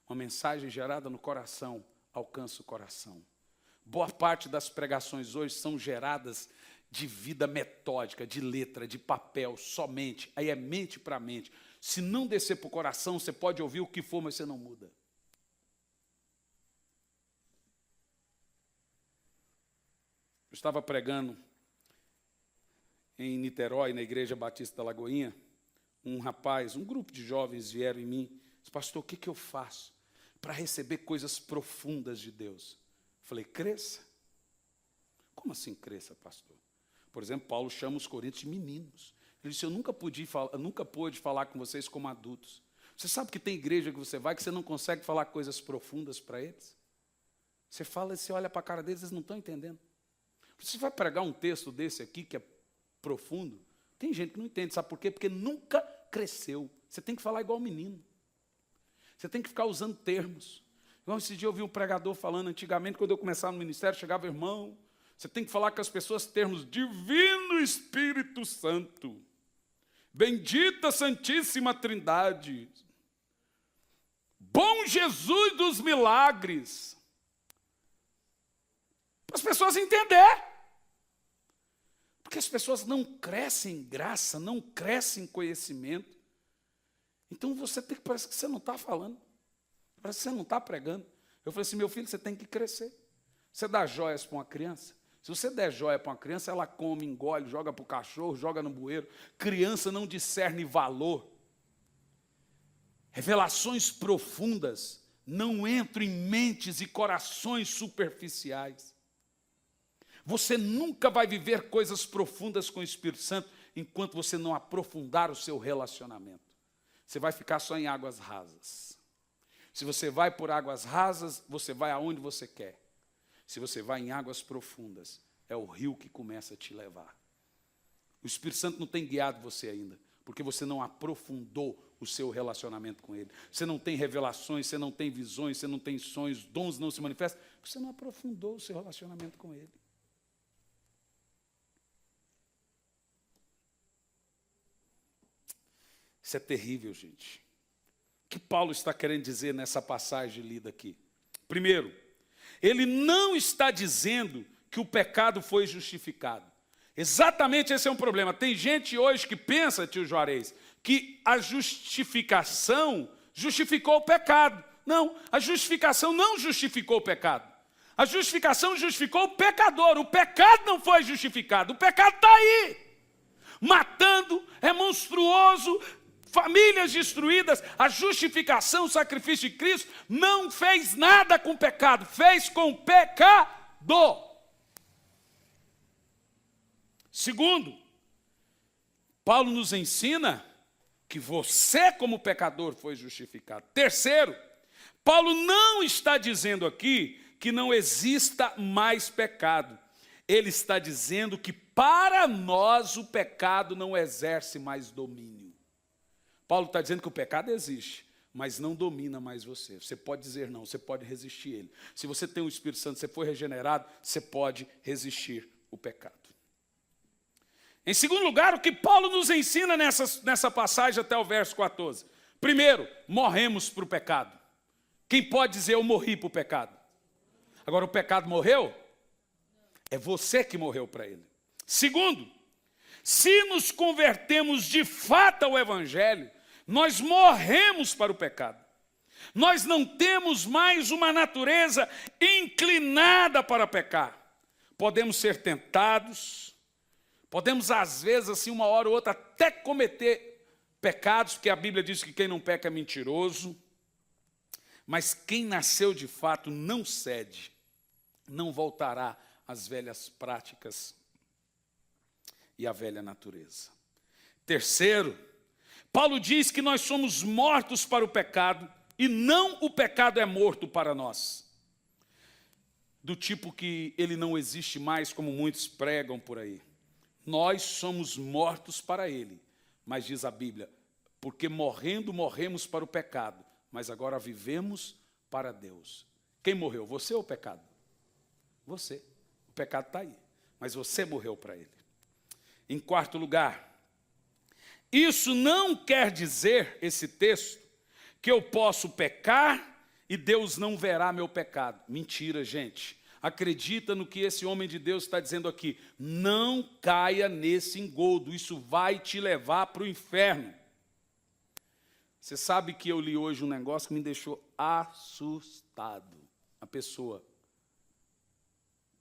Uma mensagem gerada no coração alcança o coração. Boa parte das pregações hoje são geradas de vida metódica, de letra, de papel, somente. Aí é mente para mente. Se não descer para o coração, você pode ouvir o que for, mas você não muda. Eu estava pregando em Niterói, na Igreja Batista da Lagoinha. Um grupo de jovens vieram em mim. Disse, pastor, o que eu faço para receber coisas profundas de Deus? Eu falei, cresça. Como assim cresça, pastor? Por exemplo, Paulo chama os coríntios de meninos. Ele disse, eu nunca pude falar com vocês como adultos. Você sabe que tem igreja que você vai que você não consegue falar coisas profundas para eles? Você fala, você olha para a cara deles, eles não estão entendendo. Você vai pregar um texto desse aqui, que é profundo, tem gente que não entende, sabe por quê? Porque nunca cresceu. Você tem que falar igual menino. Você tem que ficar usando termos. Igual esse dia eu ouvi um pregador falando, antigamente, quando eu começava no ministério, chegava, irmão, você tem que falar com as pessoas termos, divino Espírito Santo, bendita Santíssima Trindade, bom Jesus dos milagres. Para as pessoas entenderem. Porque as pessoas não crescem em graça, não crescem em conhecimento. Então parece que você não está falando. Parece que você não está pregando. Eu falei assim, meu filho, você tem que crescer. Você dá joias para uma criança? Se você der joia para uma criança, ela come, engole, joga para o cachorro, joga no bueiro. Criança não discerne valor. Revelações profundas não entram em mentes e corações superficiais. Você nunca vai viver coisas profundas com o Espírito Santo enquanto você não aprofundar o seu relacionamento. Você vai ficar só em águas rasas. Se você vai por águas rasas, você vai aonde você quer. Se você vai em águas profundas, é o rio que começa a te levar. O Espírito Santo não tem guiado você ainda, porque você não aprofundou o seu relacionamento com Ele. Você não tem revelações, você não tem visões, você não tem sonhos, dons não se manifestam, porque você não aprofundou o seu relacionamento com Ele. Isso é terrível, gente. O que Paulo está querendo dizer nessa passagem lida aqui? Primeiro, ele não está dizendo que o pecado foi justificado. Exatamente esse é um problema. Tem gente hoje que pensa, tio Juarez, que a justificação justificou o pecado. Não, a justificação não justificou o pecado. A justificação justificou o pecador. O pecado não foi justificado. O pecado está aí. Matando, é monstruoso, famílias destruídas. A justificação, o sacrifício de Cristo não fez nada com o pecado, fez com o pecador. Segundo, Paulo nos ensina que você como pecador foi justificado. Terceiro, Paulo não está dizendo aqui que não exista mais pecado. Ele está dizendo que para nós o pecado não exerce mais domínio. Paulo está dizendo que o pecado existe, mas não domina mais você. Você pode dizer não, você pode resistir a ele. Se você tem o Espírito Santo, você foi regenerado, você pode resistir o pecado. Em segundo lugar, o que Paulo nos ensina nessa passagem até o verso 14. Primeiro, morremos para o pecado. Quem pode dizer eu morri para o pecado? Agora o pecado morreu? É você que morreu para ele. Segundo, se nos convertemos de fato ao Evangelho, nós morremos para o pecado. Nós não temos mais uma natureza inclinada para pecar. Podemos ser tentados, podemos às vezes, assim, uma hora ou outra, até cometer pecados, porque a Bíblia diz que quem não peca é mentiroso. Mas quem nasceu de fato não cede, não voltará às velhas práticas e à velha natureza. Terceiro, Paulo diz que nós somos mortos para o pecado e não o pecado é morto para nós. Do tipo que ele não existe mais, como muitos pregam por aí. Nós somos mortos para ele, mas diz a Bíblia, porque morrendo, morremos para o pecado, mas agora vivemos para Deus. Quem morreu? Você ou o pecado? Você. O pecado está aí, mas você morreu para ele. Em quarto lugar, isso não quer dizer, esse texto, que eu posso pecar e Deus não verá meu pecado. Mentira, gente. Acredita no que esse homem de Deus está dizendo aqui. Não caia nesse engodo, isso vai te levar para o inferno. Você sabe que eu li hoje um negócio que me deixou assustado. A pessoa,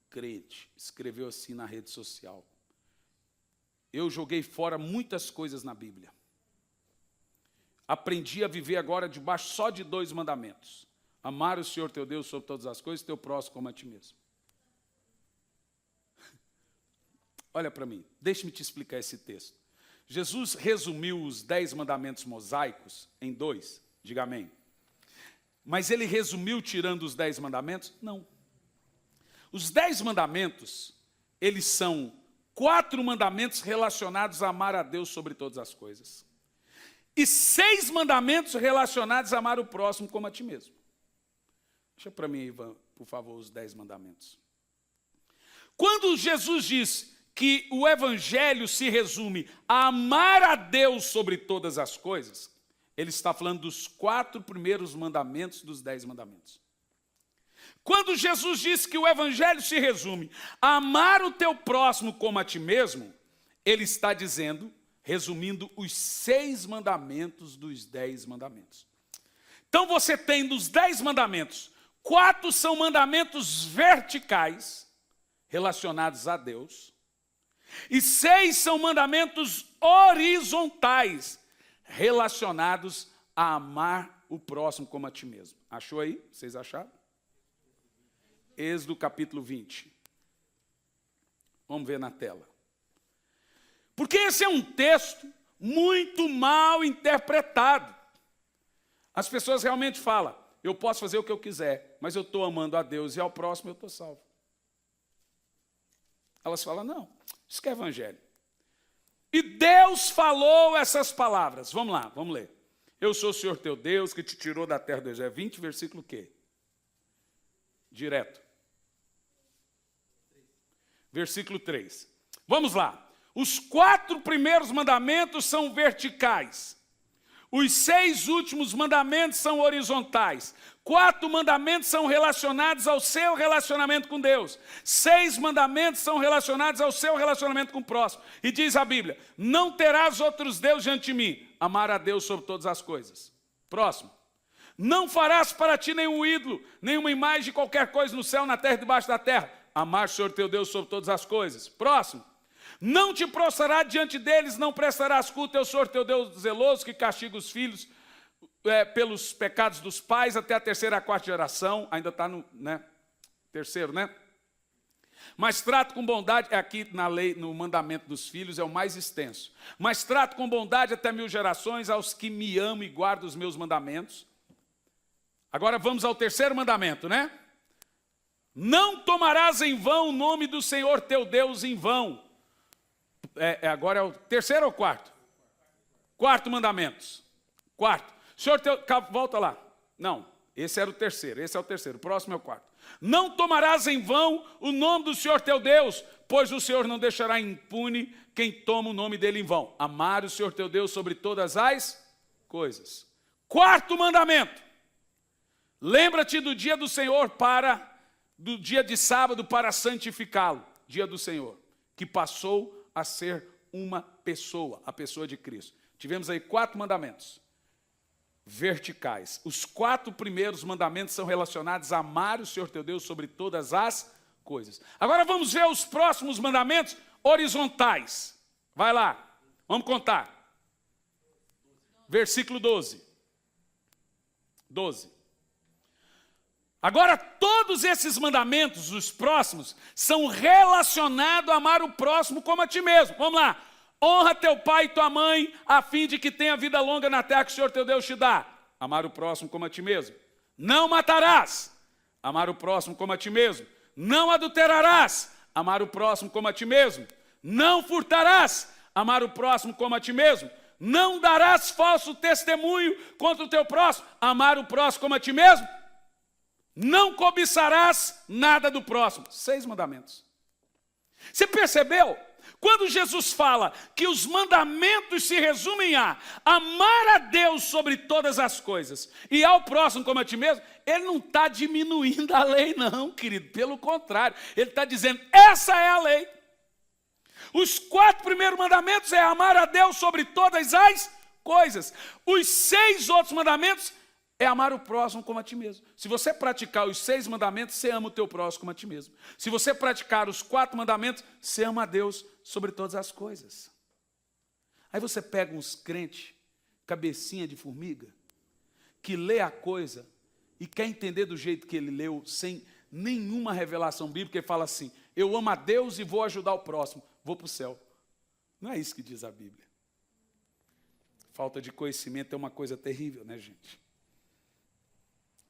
crente, escreveu assim na rede social. Eu joguei fora muitas coisas na Bíblia. Aprendi a viver agora debaixo só de 2 mandamentos. Amar o Senhor teu Deus sobre todas as coisas, teu próximo como a ti mesmo. Olha para mim, deixe-me te explicar esse texto. Jesus resumiu os 10 mandamentos mosaicos em 2, diga amém. Mas ele resumiu tirando os 10 mandamentos? Não. Os 10 mandamentos, eles são 4 mandamentos relacionados a amar a Deus sobre todas as coisas. E 6 mandamentos relacionados a amar o próximo como a ti mesmo. Deixa para mim, Ivan, por favor, os 10 mandamentos. Quando Jesus diz que o Evangelho se resume a amar a Deus sobre todas as coisas, ele está falando dos 4 primeiros mandamentos dos 10 mandamentos. Quando Jesus diz que o Evangelho se resume a amar o teu próximo como a ti mesmo, ele está dizendo, resumindo os 6 mandamentos dos 10 mandamentos. Então você tem dos 10 mandamentos, 4 são mandamentos verticais, relacionados a Deus, e 6 são mandamentos horizontais, relacionados a amar o próximo como a ti mesmo. Achou aí? Vocês acharam? Êxodo capítulo 20. Vamos ver na tela. Porque esse é um texto muito mal interpretado. As pessoas realmente falam, eu posso fazer o que eu quiser, mas eu estou amando a Deus e ao próximo eu estou salvo. Elas falam, não, isso que é evangelho. E Deus falou essas palavras. Vamos lá, vamos ler. Eu sou o Senhor teu Deus, que te tirou da terra do Egito. 20, versículo o quê? Direto. Versículo 3. Vamos lá. Os 4 primeiros mandamentos são verticais. Os 6 últimos mandamentos são horizontais. 4 mandamentos são relacionados ao seu relacionamento com Deus. 6 mandamentos são relacionados ao seu relacionamento com o próximo. E diz a Bíblia, não terás outros deuses diante de mim. Amar a Deus sobre todas as coisas. Próximo. Não farás para ti nenhum ídolo, nenhuma imagem de qualquer coisa no céu, na terra e debaixo da terra. Amar o Senhor teu Deus sobre todas as coisas. Próximo. Não te prostrarás diante deles, não prestarás culto ao Senhor teu Deus zeloso, que castiga os filhos pelos pecados dos pais até a 3ª e a 4ª geração. Ainda está no terceiro, né? Mas trato com bondade, aqui na lei, no mandamento dos filhos, é o mais extenso. Mas trato com bondade até 1000 gerações aos que me amam e guardam os meus mandamentos. Agora vamos ao 3º mandamento, né? Não tomarás em vão o nome do Senhor teu Deus em vão. Agora é o 3º ou 4º? 4 mandamentos. 4. Senhor teu, volta lá. Não, Esse era o terceiro, esse é o terceiro. O próximo é o quarto. Não tomarás em vão o nome do Senhor teu Deus, pois o Senhor não deixará impune quem toma o nome dele em vão. Amar o Senhor teu Deus sobre todas as coisas. Quarto mandamento. Lembra-te do dia do Senhor do dia de sábado para santificá-lo. Dia do Senhor, que passou a ser uma pessoa, a pessoa de Cristo. Tivemos aí 4 mandamentos verticais. Os 4 primeiros mandamentos são relacionados a amar o Senhor teu Deus sobre todas as coisas. Agora vamos ver os próximos mandamentos horizontais. Vai lá, vamos contar. Versículo 12. 12. Agora, todos esses mandamentos, os próximos, são relacionados a amar o próximo como a ti mesmo. Vamos lá. Honra teu pai e tua mãe, a fim de que tenha vida longa na terra que o Senhor teu Deus te dá. Amar o próximo como a ti mesmo. Não matarás. Amar o próximo como a ti mesmo. Não adulterarás. Amar o próximo como a ti mesmo. Não furtarás. Amar o próximo como a ti mesmo. Não darás falso testemunho contra o teu próximo. Amar o próximo como a ti mesmo. Não cobiçarás nada do próximo. 6 mandamentos. Você percebeu? Quando Jesus fala que os mandamentos se resumem a amar a Deus sobre todas as coisas e ao próximo como a ti mesmo, ele não está diminuindo a lei não, querido. Pelo contrário, ele está dizendo, essa é a lei. Os 4 primeiros mandamentos é amar a Deus sobre todas as coisas. Os 6 outros mandamentos é amar o próximo como a ti mesmo. Se você praticar os 6 mandamentos, você ama o teu próximo como a ti mesmo. Se você praticar os 4 mandamentos, você ama a Deus sobre todas as coisas. Aí você pega uns crentes, cabecinha de formiga, que lê a coisa e quer entender do jeito que ele leu, sem nenhuma revelação bíblica, e fala assim, eu amo a Deus e vou ajudar o próximo, vou para o céu. Não é isso que diz a Bíblia. Falta de conhecimento é uma coisa terrível, né, gente?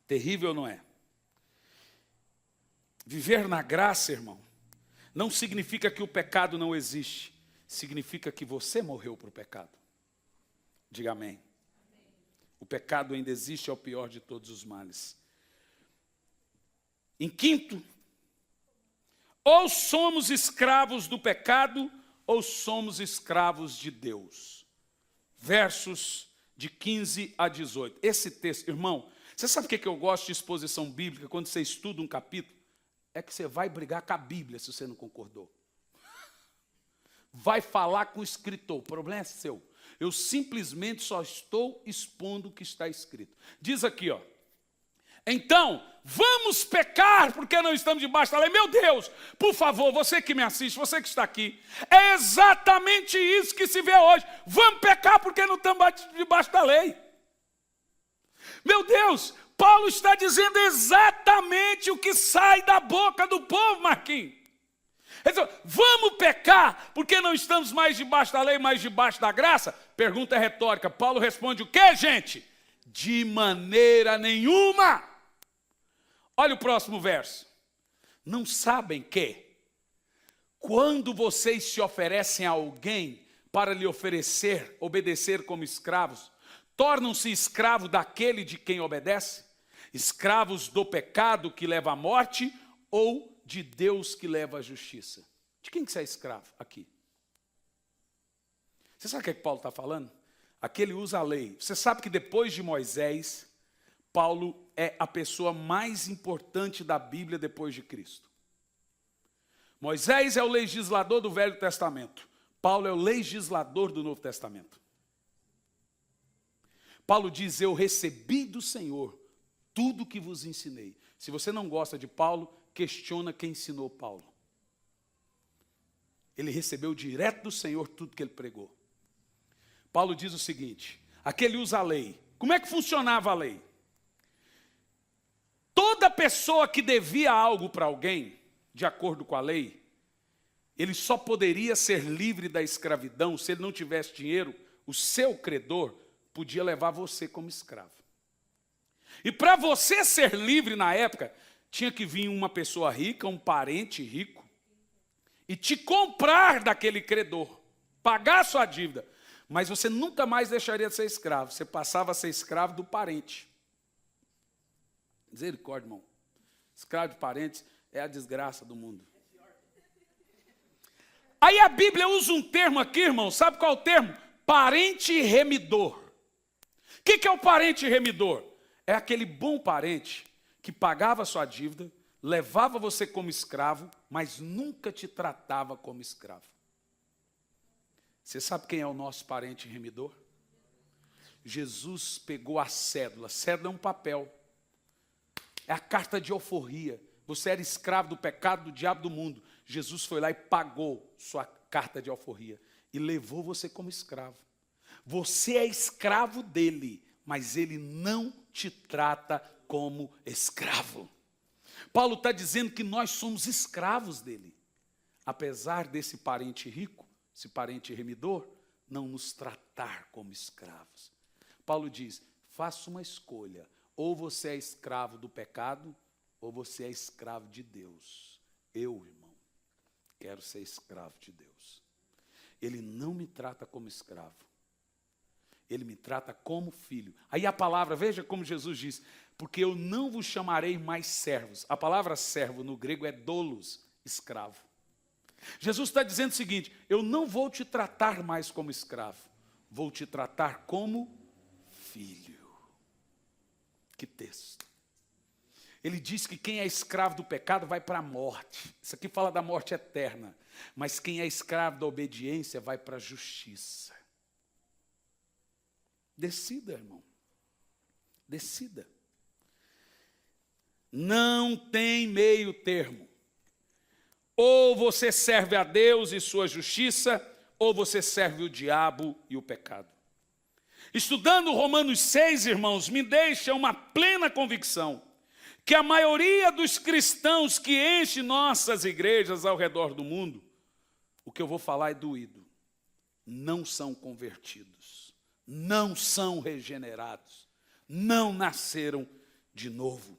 Terrível, não é? Viver na graça, irmão, não significa que o pecado não existe. Significa que você morreu para o pecado. Diga amém. O pecado ainda existe, é o pior de todos os males. Em quinto, ou somos escravos do pecado, ou somos escravos de Deus. Versos de 15 a 18. Esse texto, irmão, você sabe o que eu gosto de exposição bíblica, quando você estuda um capítulo? É que você vai brigar com a Bíblia se você não concordou. Vai falar com o escritor, o problema é seu. Eu simplesmente só estou expondo o que está escrito. Diz aqui, ó. Então, vamos pecar porque não estamos debaixo da lei. Meu Deus, por favor, você que me assiste, você que está aqui, é exatamente isso que se vê hoje. Vamos pecar porque não estamos debaixo da lei. Meu Deus, Paulo está dizendo exatamente o que sai da boca do povo, Marquinhos. Ele diz, vamos pecar porque não estamos mais debaixo da lei, mas debaixo da graça? Pergunta retórica. Paulo responde o quê, gente? De maneira nenhuma. Olha o próximo verso. Não sabem que, quando vocês se oferecem a alguém para lhe obedecer como escravos, tornam-se escravos daquele de quem obedece? Escravos do pecado que leva à morte ou de Deus que leva à justiça? De quem que você é escravo aqui? Você sabe o que Paulo está falando? Aqui ele usa a lei. Você sabe que depois de Moisés, Paulo é a pessoa mais importante da Bíblia depois de Cristo. Moisés é o legislador do Velho Testamento. Paulo é o legislador do Novo Testamento. Paulo diz, eu recebi do Senhor tudo o que vos ensinei. Se você não gosta de Paulo, questiona quem ensinou Paulo. Ele recebeu direto do Senhor tudo que ele pregou. Paulo diz o seguinte, aqui ele usa a lei. Como é que funcionava a lei? Toda pessoa que devia algo para alguém, de acordo com a lei, ele só poderia ser livre da escravidão se ele não tivesse dinheiro. O seu credor podia levar você como escravo. E para você ser livre na época, tinha que vir uma pessoa rica, um parente rico, e te comprar daquele credor, pagar a sua dívida. Mas você nunca mais deixaria de ser escravo, você passava a ser escravo do parente. Misericórdia, irmão. Escravo de parentes é a desgraça do mundo. Aí a Bíblia usa um termo aqui, irmão. Sabe qual é o termo? Parente remidor. O que é o parente remidor? É aquele bom parente que pagava a sua dívida, levava você como escravo, mas nunca te tratava como escravo. Você sabe quem é o nosso parente remidor? Jesus pegou a cédula. Cédula é um papel. É a carta de alforria. Você era escravo do pecado, do diabo, do mundo. Jesus foi lá e pagou sua carta de alforria e levou você como escravo. Você é escravo dele, mas ele não te trata como escravo. Paulo está dizendo que nós somos escravos dele. Apesar desse parente rico, esse parente remidor, não nos tratar como escravos. Paulo diz, faça uma escolha. Ou você é escravo do pecado, ou você é escravo de Deus. Eu, irmão, quero ser escravo de Deus. Ele não me trata como escravo. Ele me trata como filho. Aí a palavra, veja como Jesus diz, porque eu não vos chamarei mais servos. A palavra servo no grego é doulos, escravo. Jesus está dizendo o seguinte, eu não vou te tratar mais como escravo, vou te tratar como filho. Que texto. Ele diz que quem é escravo do pecado vai para a morte. Isso aqui fala da morte eterna. Mas quem é escravo da obediência vai para a justiça. Decida, irmão. Decida. Não tem meio termo. Ou você serve a Deus e sua justiça, ou você serve o diabo e o pecado. Estudando Romanos 6, irmãos, me deixa uma plena convicção que a maioria dos cristãos que enche nossas igrejas ao redor do mundo, o que eu vou falar é doído, não são convertidos, não são regenerados, não nasceram de novo.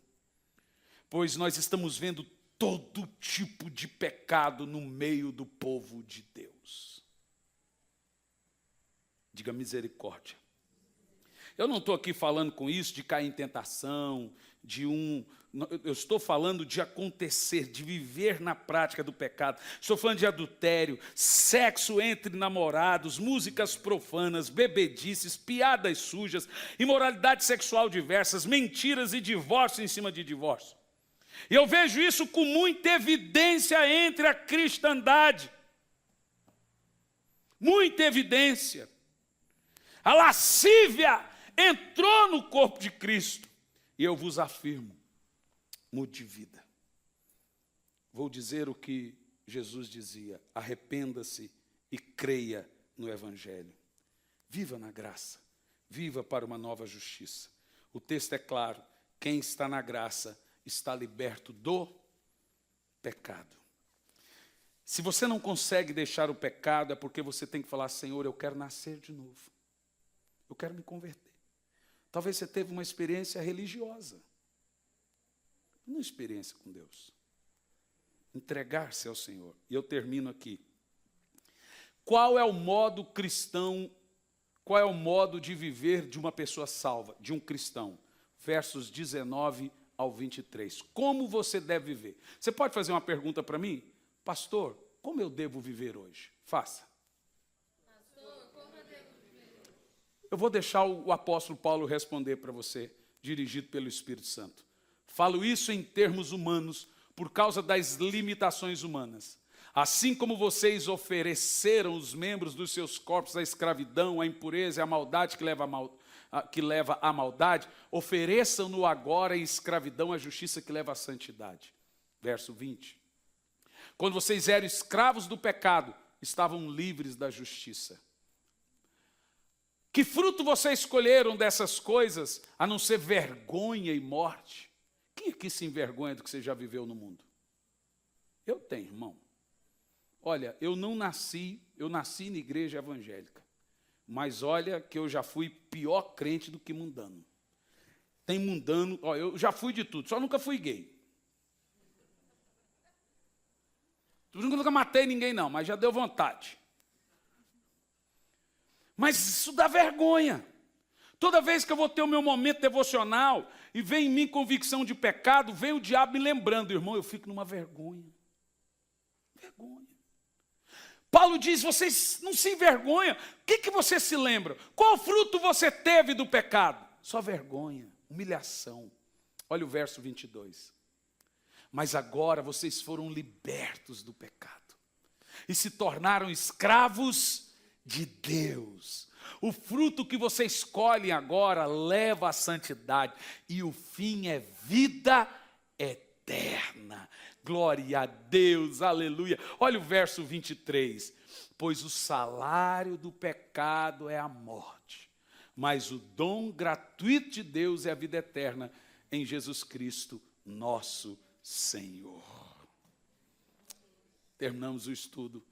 Pois nós estamos vendo todo tipo de pecado no meio do povo de Deus. Diga misericórdia. Eu não estou aqui falando com isso de cair em tentação, eu estou falando de acontecer, de viver na prática do pecado. Estou falando de adultério, sexo entre namorados, músicas profanas, bebedices, piadas sujas, imoralidade sexual diversas, mentiras e divórcio em cima de divórcio. E eu vejo isso com muita evidência entre a cristandade. Muita evidência. A lascívia entrou no corpo de Cristo. E eu vos afirmo, mude de vida. Vou dizer o que Jesus dizia, arrependa-se e creia no Evangelho. Viva na graça, viva para uma nova justiça. O texto é claro, quem está na graça está liberto do pecado. Se você não consegue deixar o pecado, é porque você tem que falar, Senhor, eu quero nascer de novo. Eu quero me converter. Talvez você teve uma experiência religiosa. Uma experiência com Deus. Entregar-se ao Senhor. E eu termino aqui. Qual é o modo cristão, qual é o modo de viver de uma pessoa salva, de um cristão? Versos 19 ao 23. Como você deve viver? Você pode fazer uma pergunta para mim? Pastor, como eu devo viver hoje? Faça. Eu vou deixar o apóstolo Paulo responder para você, dirigido pelo Espírito Santo. Falo isso em termos humanos, por causa das limitações humanas. Assim como vocês ofereceram os membros dos seus corpos à escravidão, à impureza e à maldade que leva à maldade, ofereçam-no agora em escravidão à justiça que leva à santidade. Verso 20. Quando vocês eram escravos do pecado, estavam livres da justiça. Que fruto vocês escolheram dessas coisas, a não ser vergonha e morte? Quem aqui se envergonha do que você já viveu no mundo? Eu tenho, irmão. Olha, eu nasci na igreja evangélica. Mas olha que eu já fui pior crente do que mundano. Tem mundano, eu já fui de tudo, só nunca fui gay. Eu nunca matei ninguém não, mas já deu vontade. Mas isso dá vergonha. Toda vez que eu vou ter o meu momento devocional, e vem em mim convicção de pecado, vem o diabo me lembrando, irmão, eu fico numa vergonha. Vergonha. Paulo diz, vocês não se envergonham. O que você se lembra? Qual fruto você teve do pecado? Só vergonha, humilhação. Olha o verso 22. Mas agora vocês foram libertos do pecado e se tornaram escravos de Deus. O fruto que vocês escolhem agora leva à santidade e o fim é vida eterna. Glória a Deus, aleluia. Olha o verso 23. Pois o salário do pecado é a morte, mas o dom gratuito de Deus é a vida eterna em Jesus Cristo, nosso Senhor. Terminamos o estudo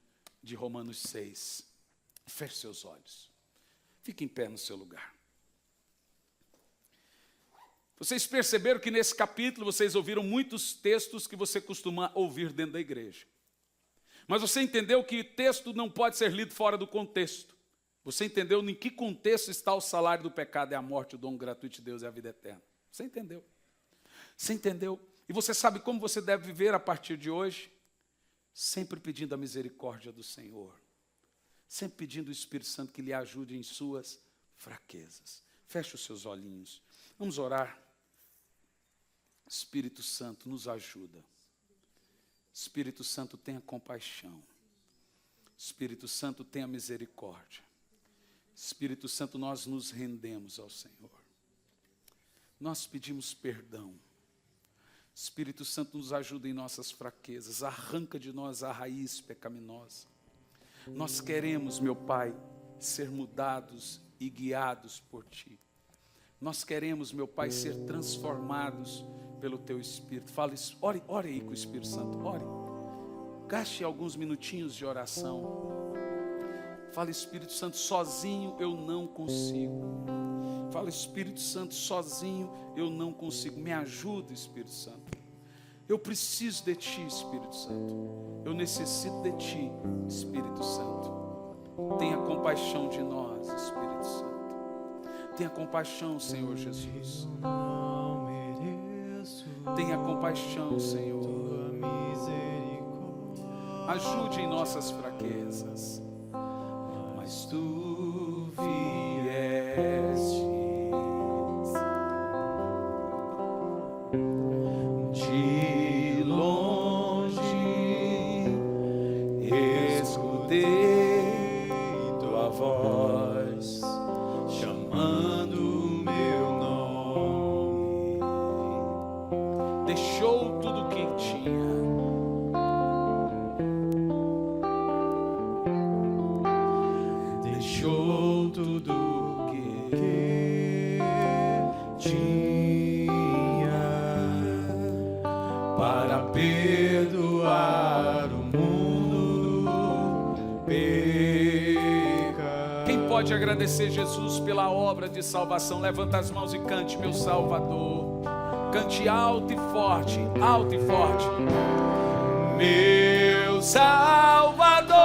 de Romanos 6. Feche seus olhos. Fique em pé no seu lugar. Vocês perceberam que nesse capítulo vocês ouviram muitos textos que você costuma ouvir dentro da igreja. Mas você entendeu que o texto não pode ser lido fora do contexto. Você entendeu em que contexto está o salário do pecado é a morte, o dom gratuito de Deus é a vida eterna. Você entendeu? Você entendeu? E você sabe como você deve viver a partir de hoje? Sempre pedindo a misericórdia do Senhor. Sempre pedindo o Espírito Santo que lhe ajude em suas fraquezas. Feche os seus olhinhos. Vamos orar. Espírito Santo, nos ajuda. Espírito Santo, tenha compaixão. Espírito Santo, tenha misericórdia. Espírito Santo, nós nos rendemos ao Senhor. Nós pedimos perdão. Espírito Santo, nos ajuda em nossas fraquezas. Arranca de nós a raiz pecaminosa. Nós queremos, meu Pai, ser mudados e guiados por Ti. Nós queremos, meu Pai, ser transformados pelo Teu Espírito. Fala isso, ore aí com o Espírito Santo, ore. Gaste alguns minutinhos de oração. Fala, Espírito Santo, sozinho eu não consigo. Fala, Espírito Santo, sozinho eu não consigo. Me ajuda, Espírito Santo. Eu preciso de Ti, Espírito Santo. Eu necessito de Ti, Espírito Santo. Tenha compaixão de nós, Espírito Santo. Tenha compaixão, Senhor Jesus. Tenha compaixão, Senhor. Ajude em nossas fraquezas. Mas Tu vieste de longe, escutei Tua voz chamando meu nome. Deixou tudo o que tinha. Deixou tudo que tinha para perdoar o mundo pecado. Quem pode agradecer Jesus pela obra de salvação? Levanta as mãos e cante, meu Salvador. Cante alto e forte, alto e forte. Meu Salvador,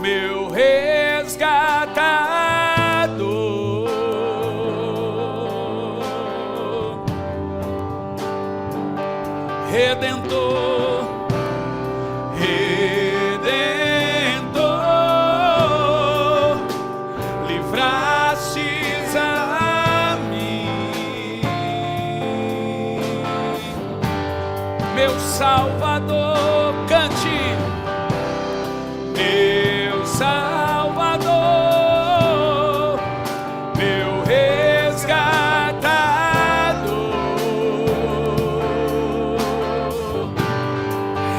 meu resgatador, Redentor, Redentor, livrastes a mim, meu Salvador, cante, meu Salvador, meu resgatador,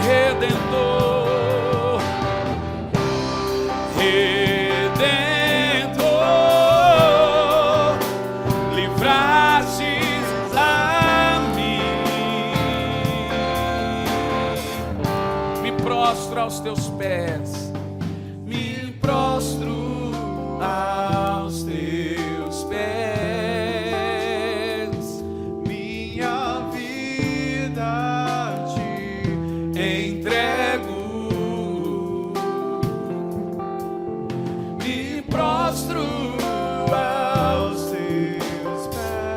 Redentor, Redentor, livrastes a mim. Me prostro aos Teus pés, me prostro aos Teus pés, minha vida Te entrego, me prostro aos Teus pés,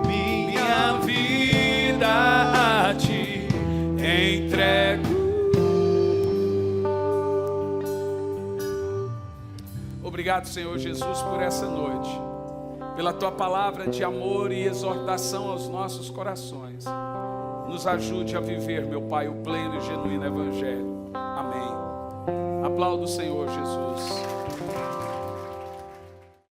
minha vida a ti entrego. Obrigado, Senhor Jesus, por essa noite, pela tua palavra de amor e exortação aos nossos corações. Nos ajude a viver, meu Pai, o pleno e genuíno evangelho. Amém. Aplauda o Senhor Jesus.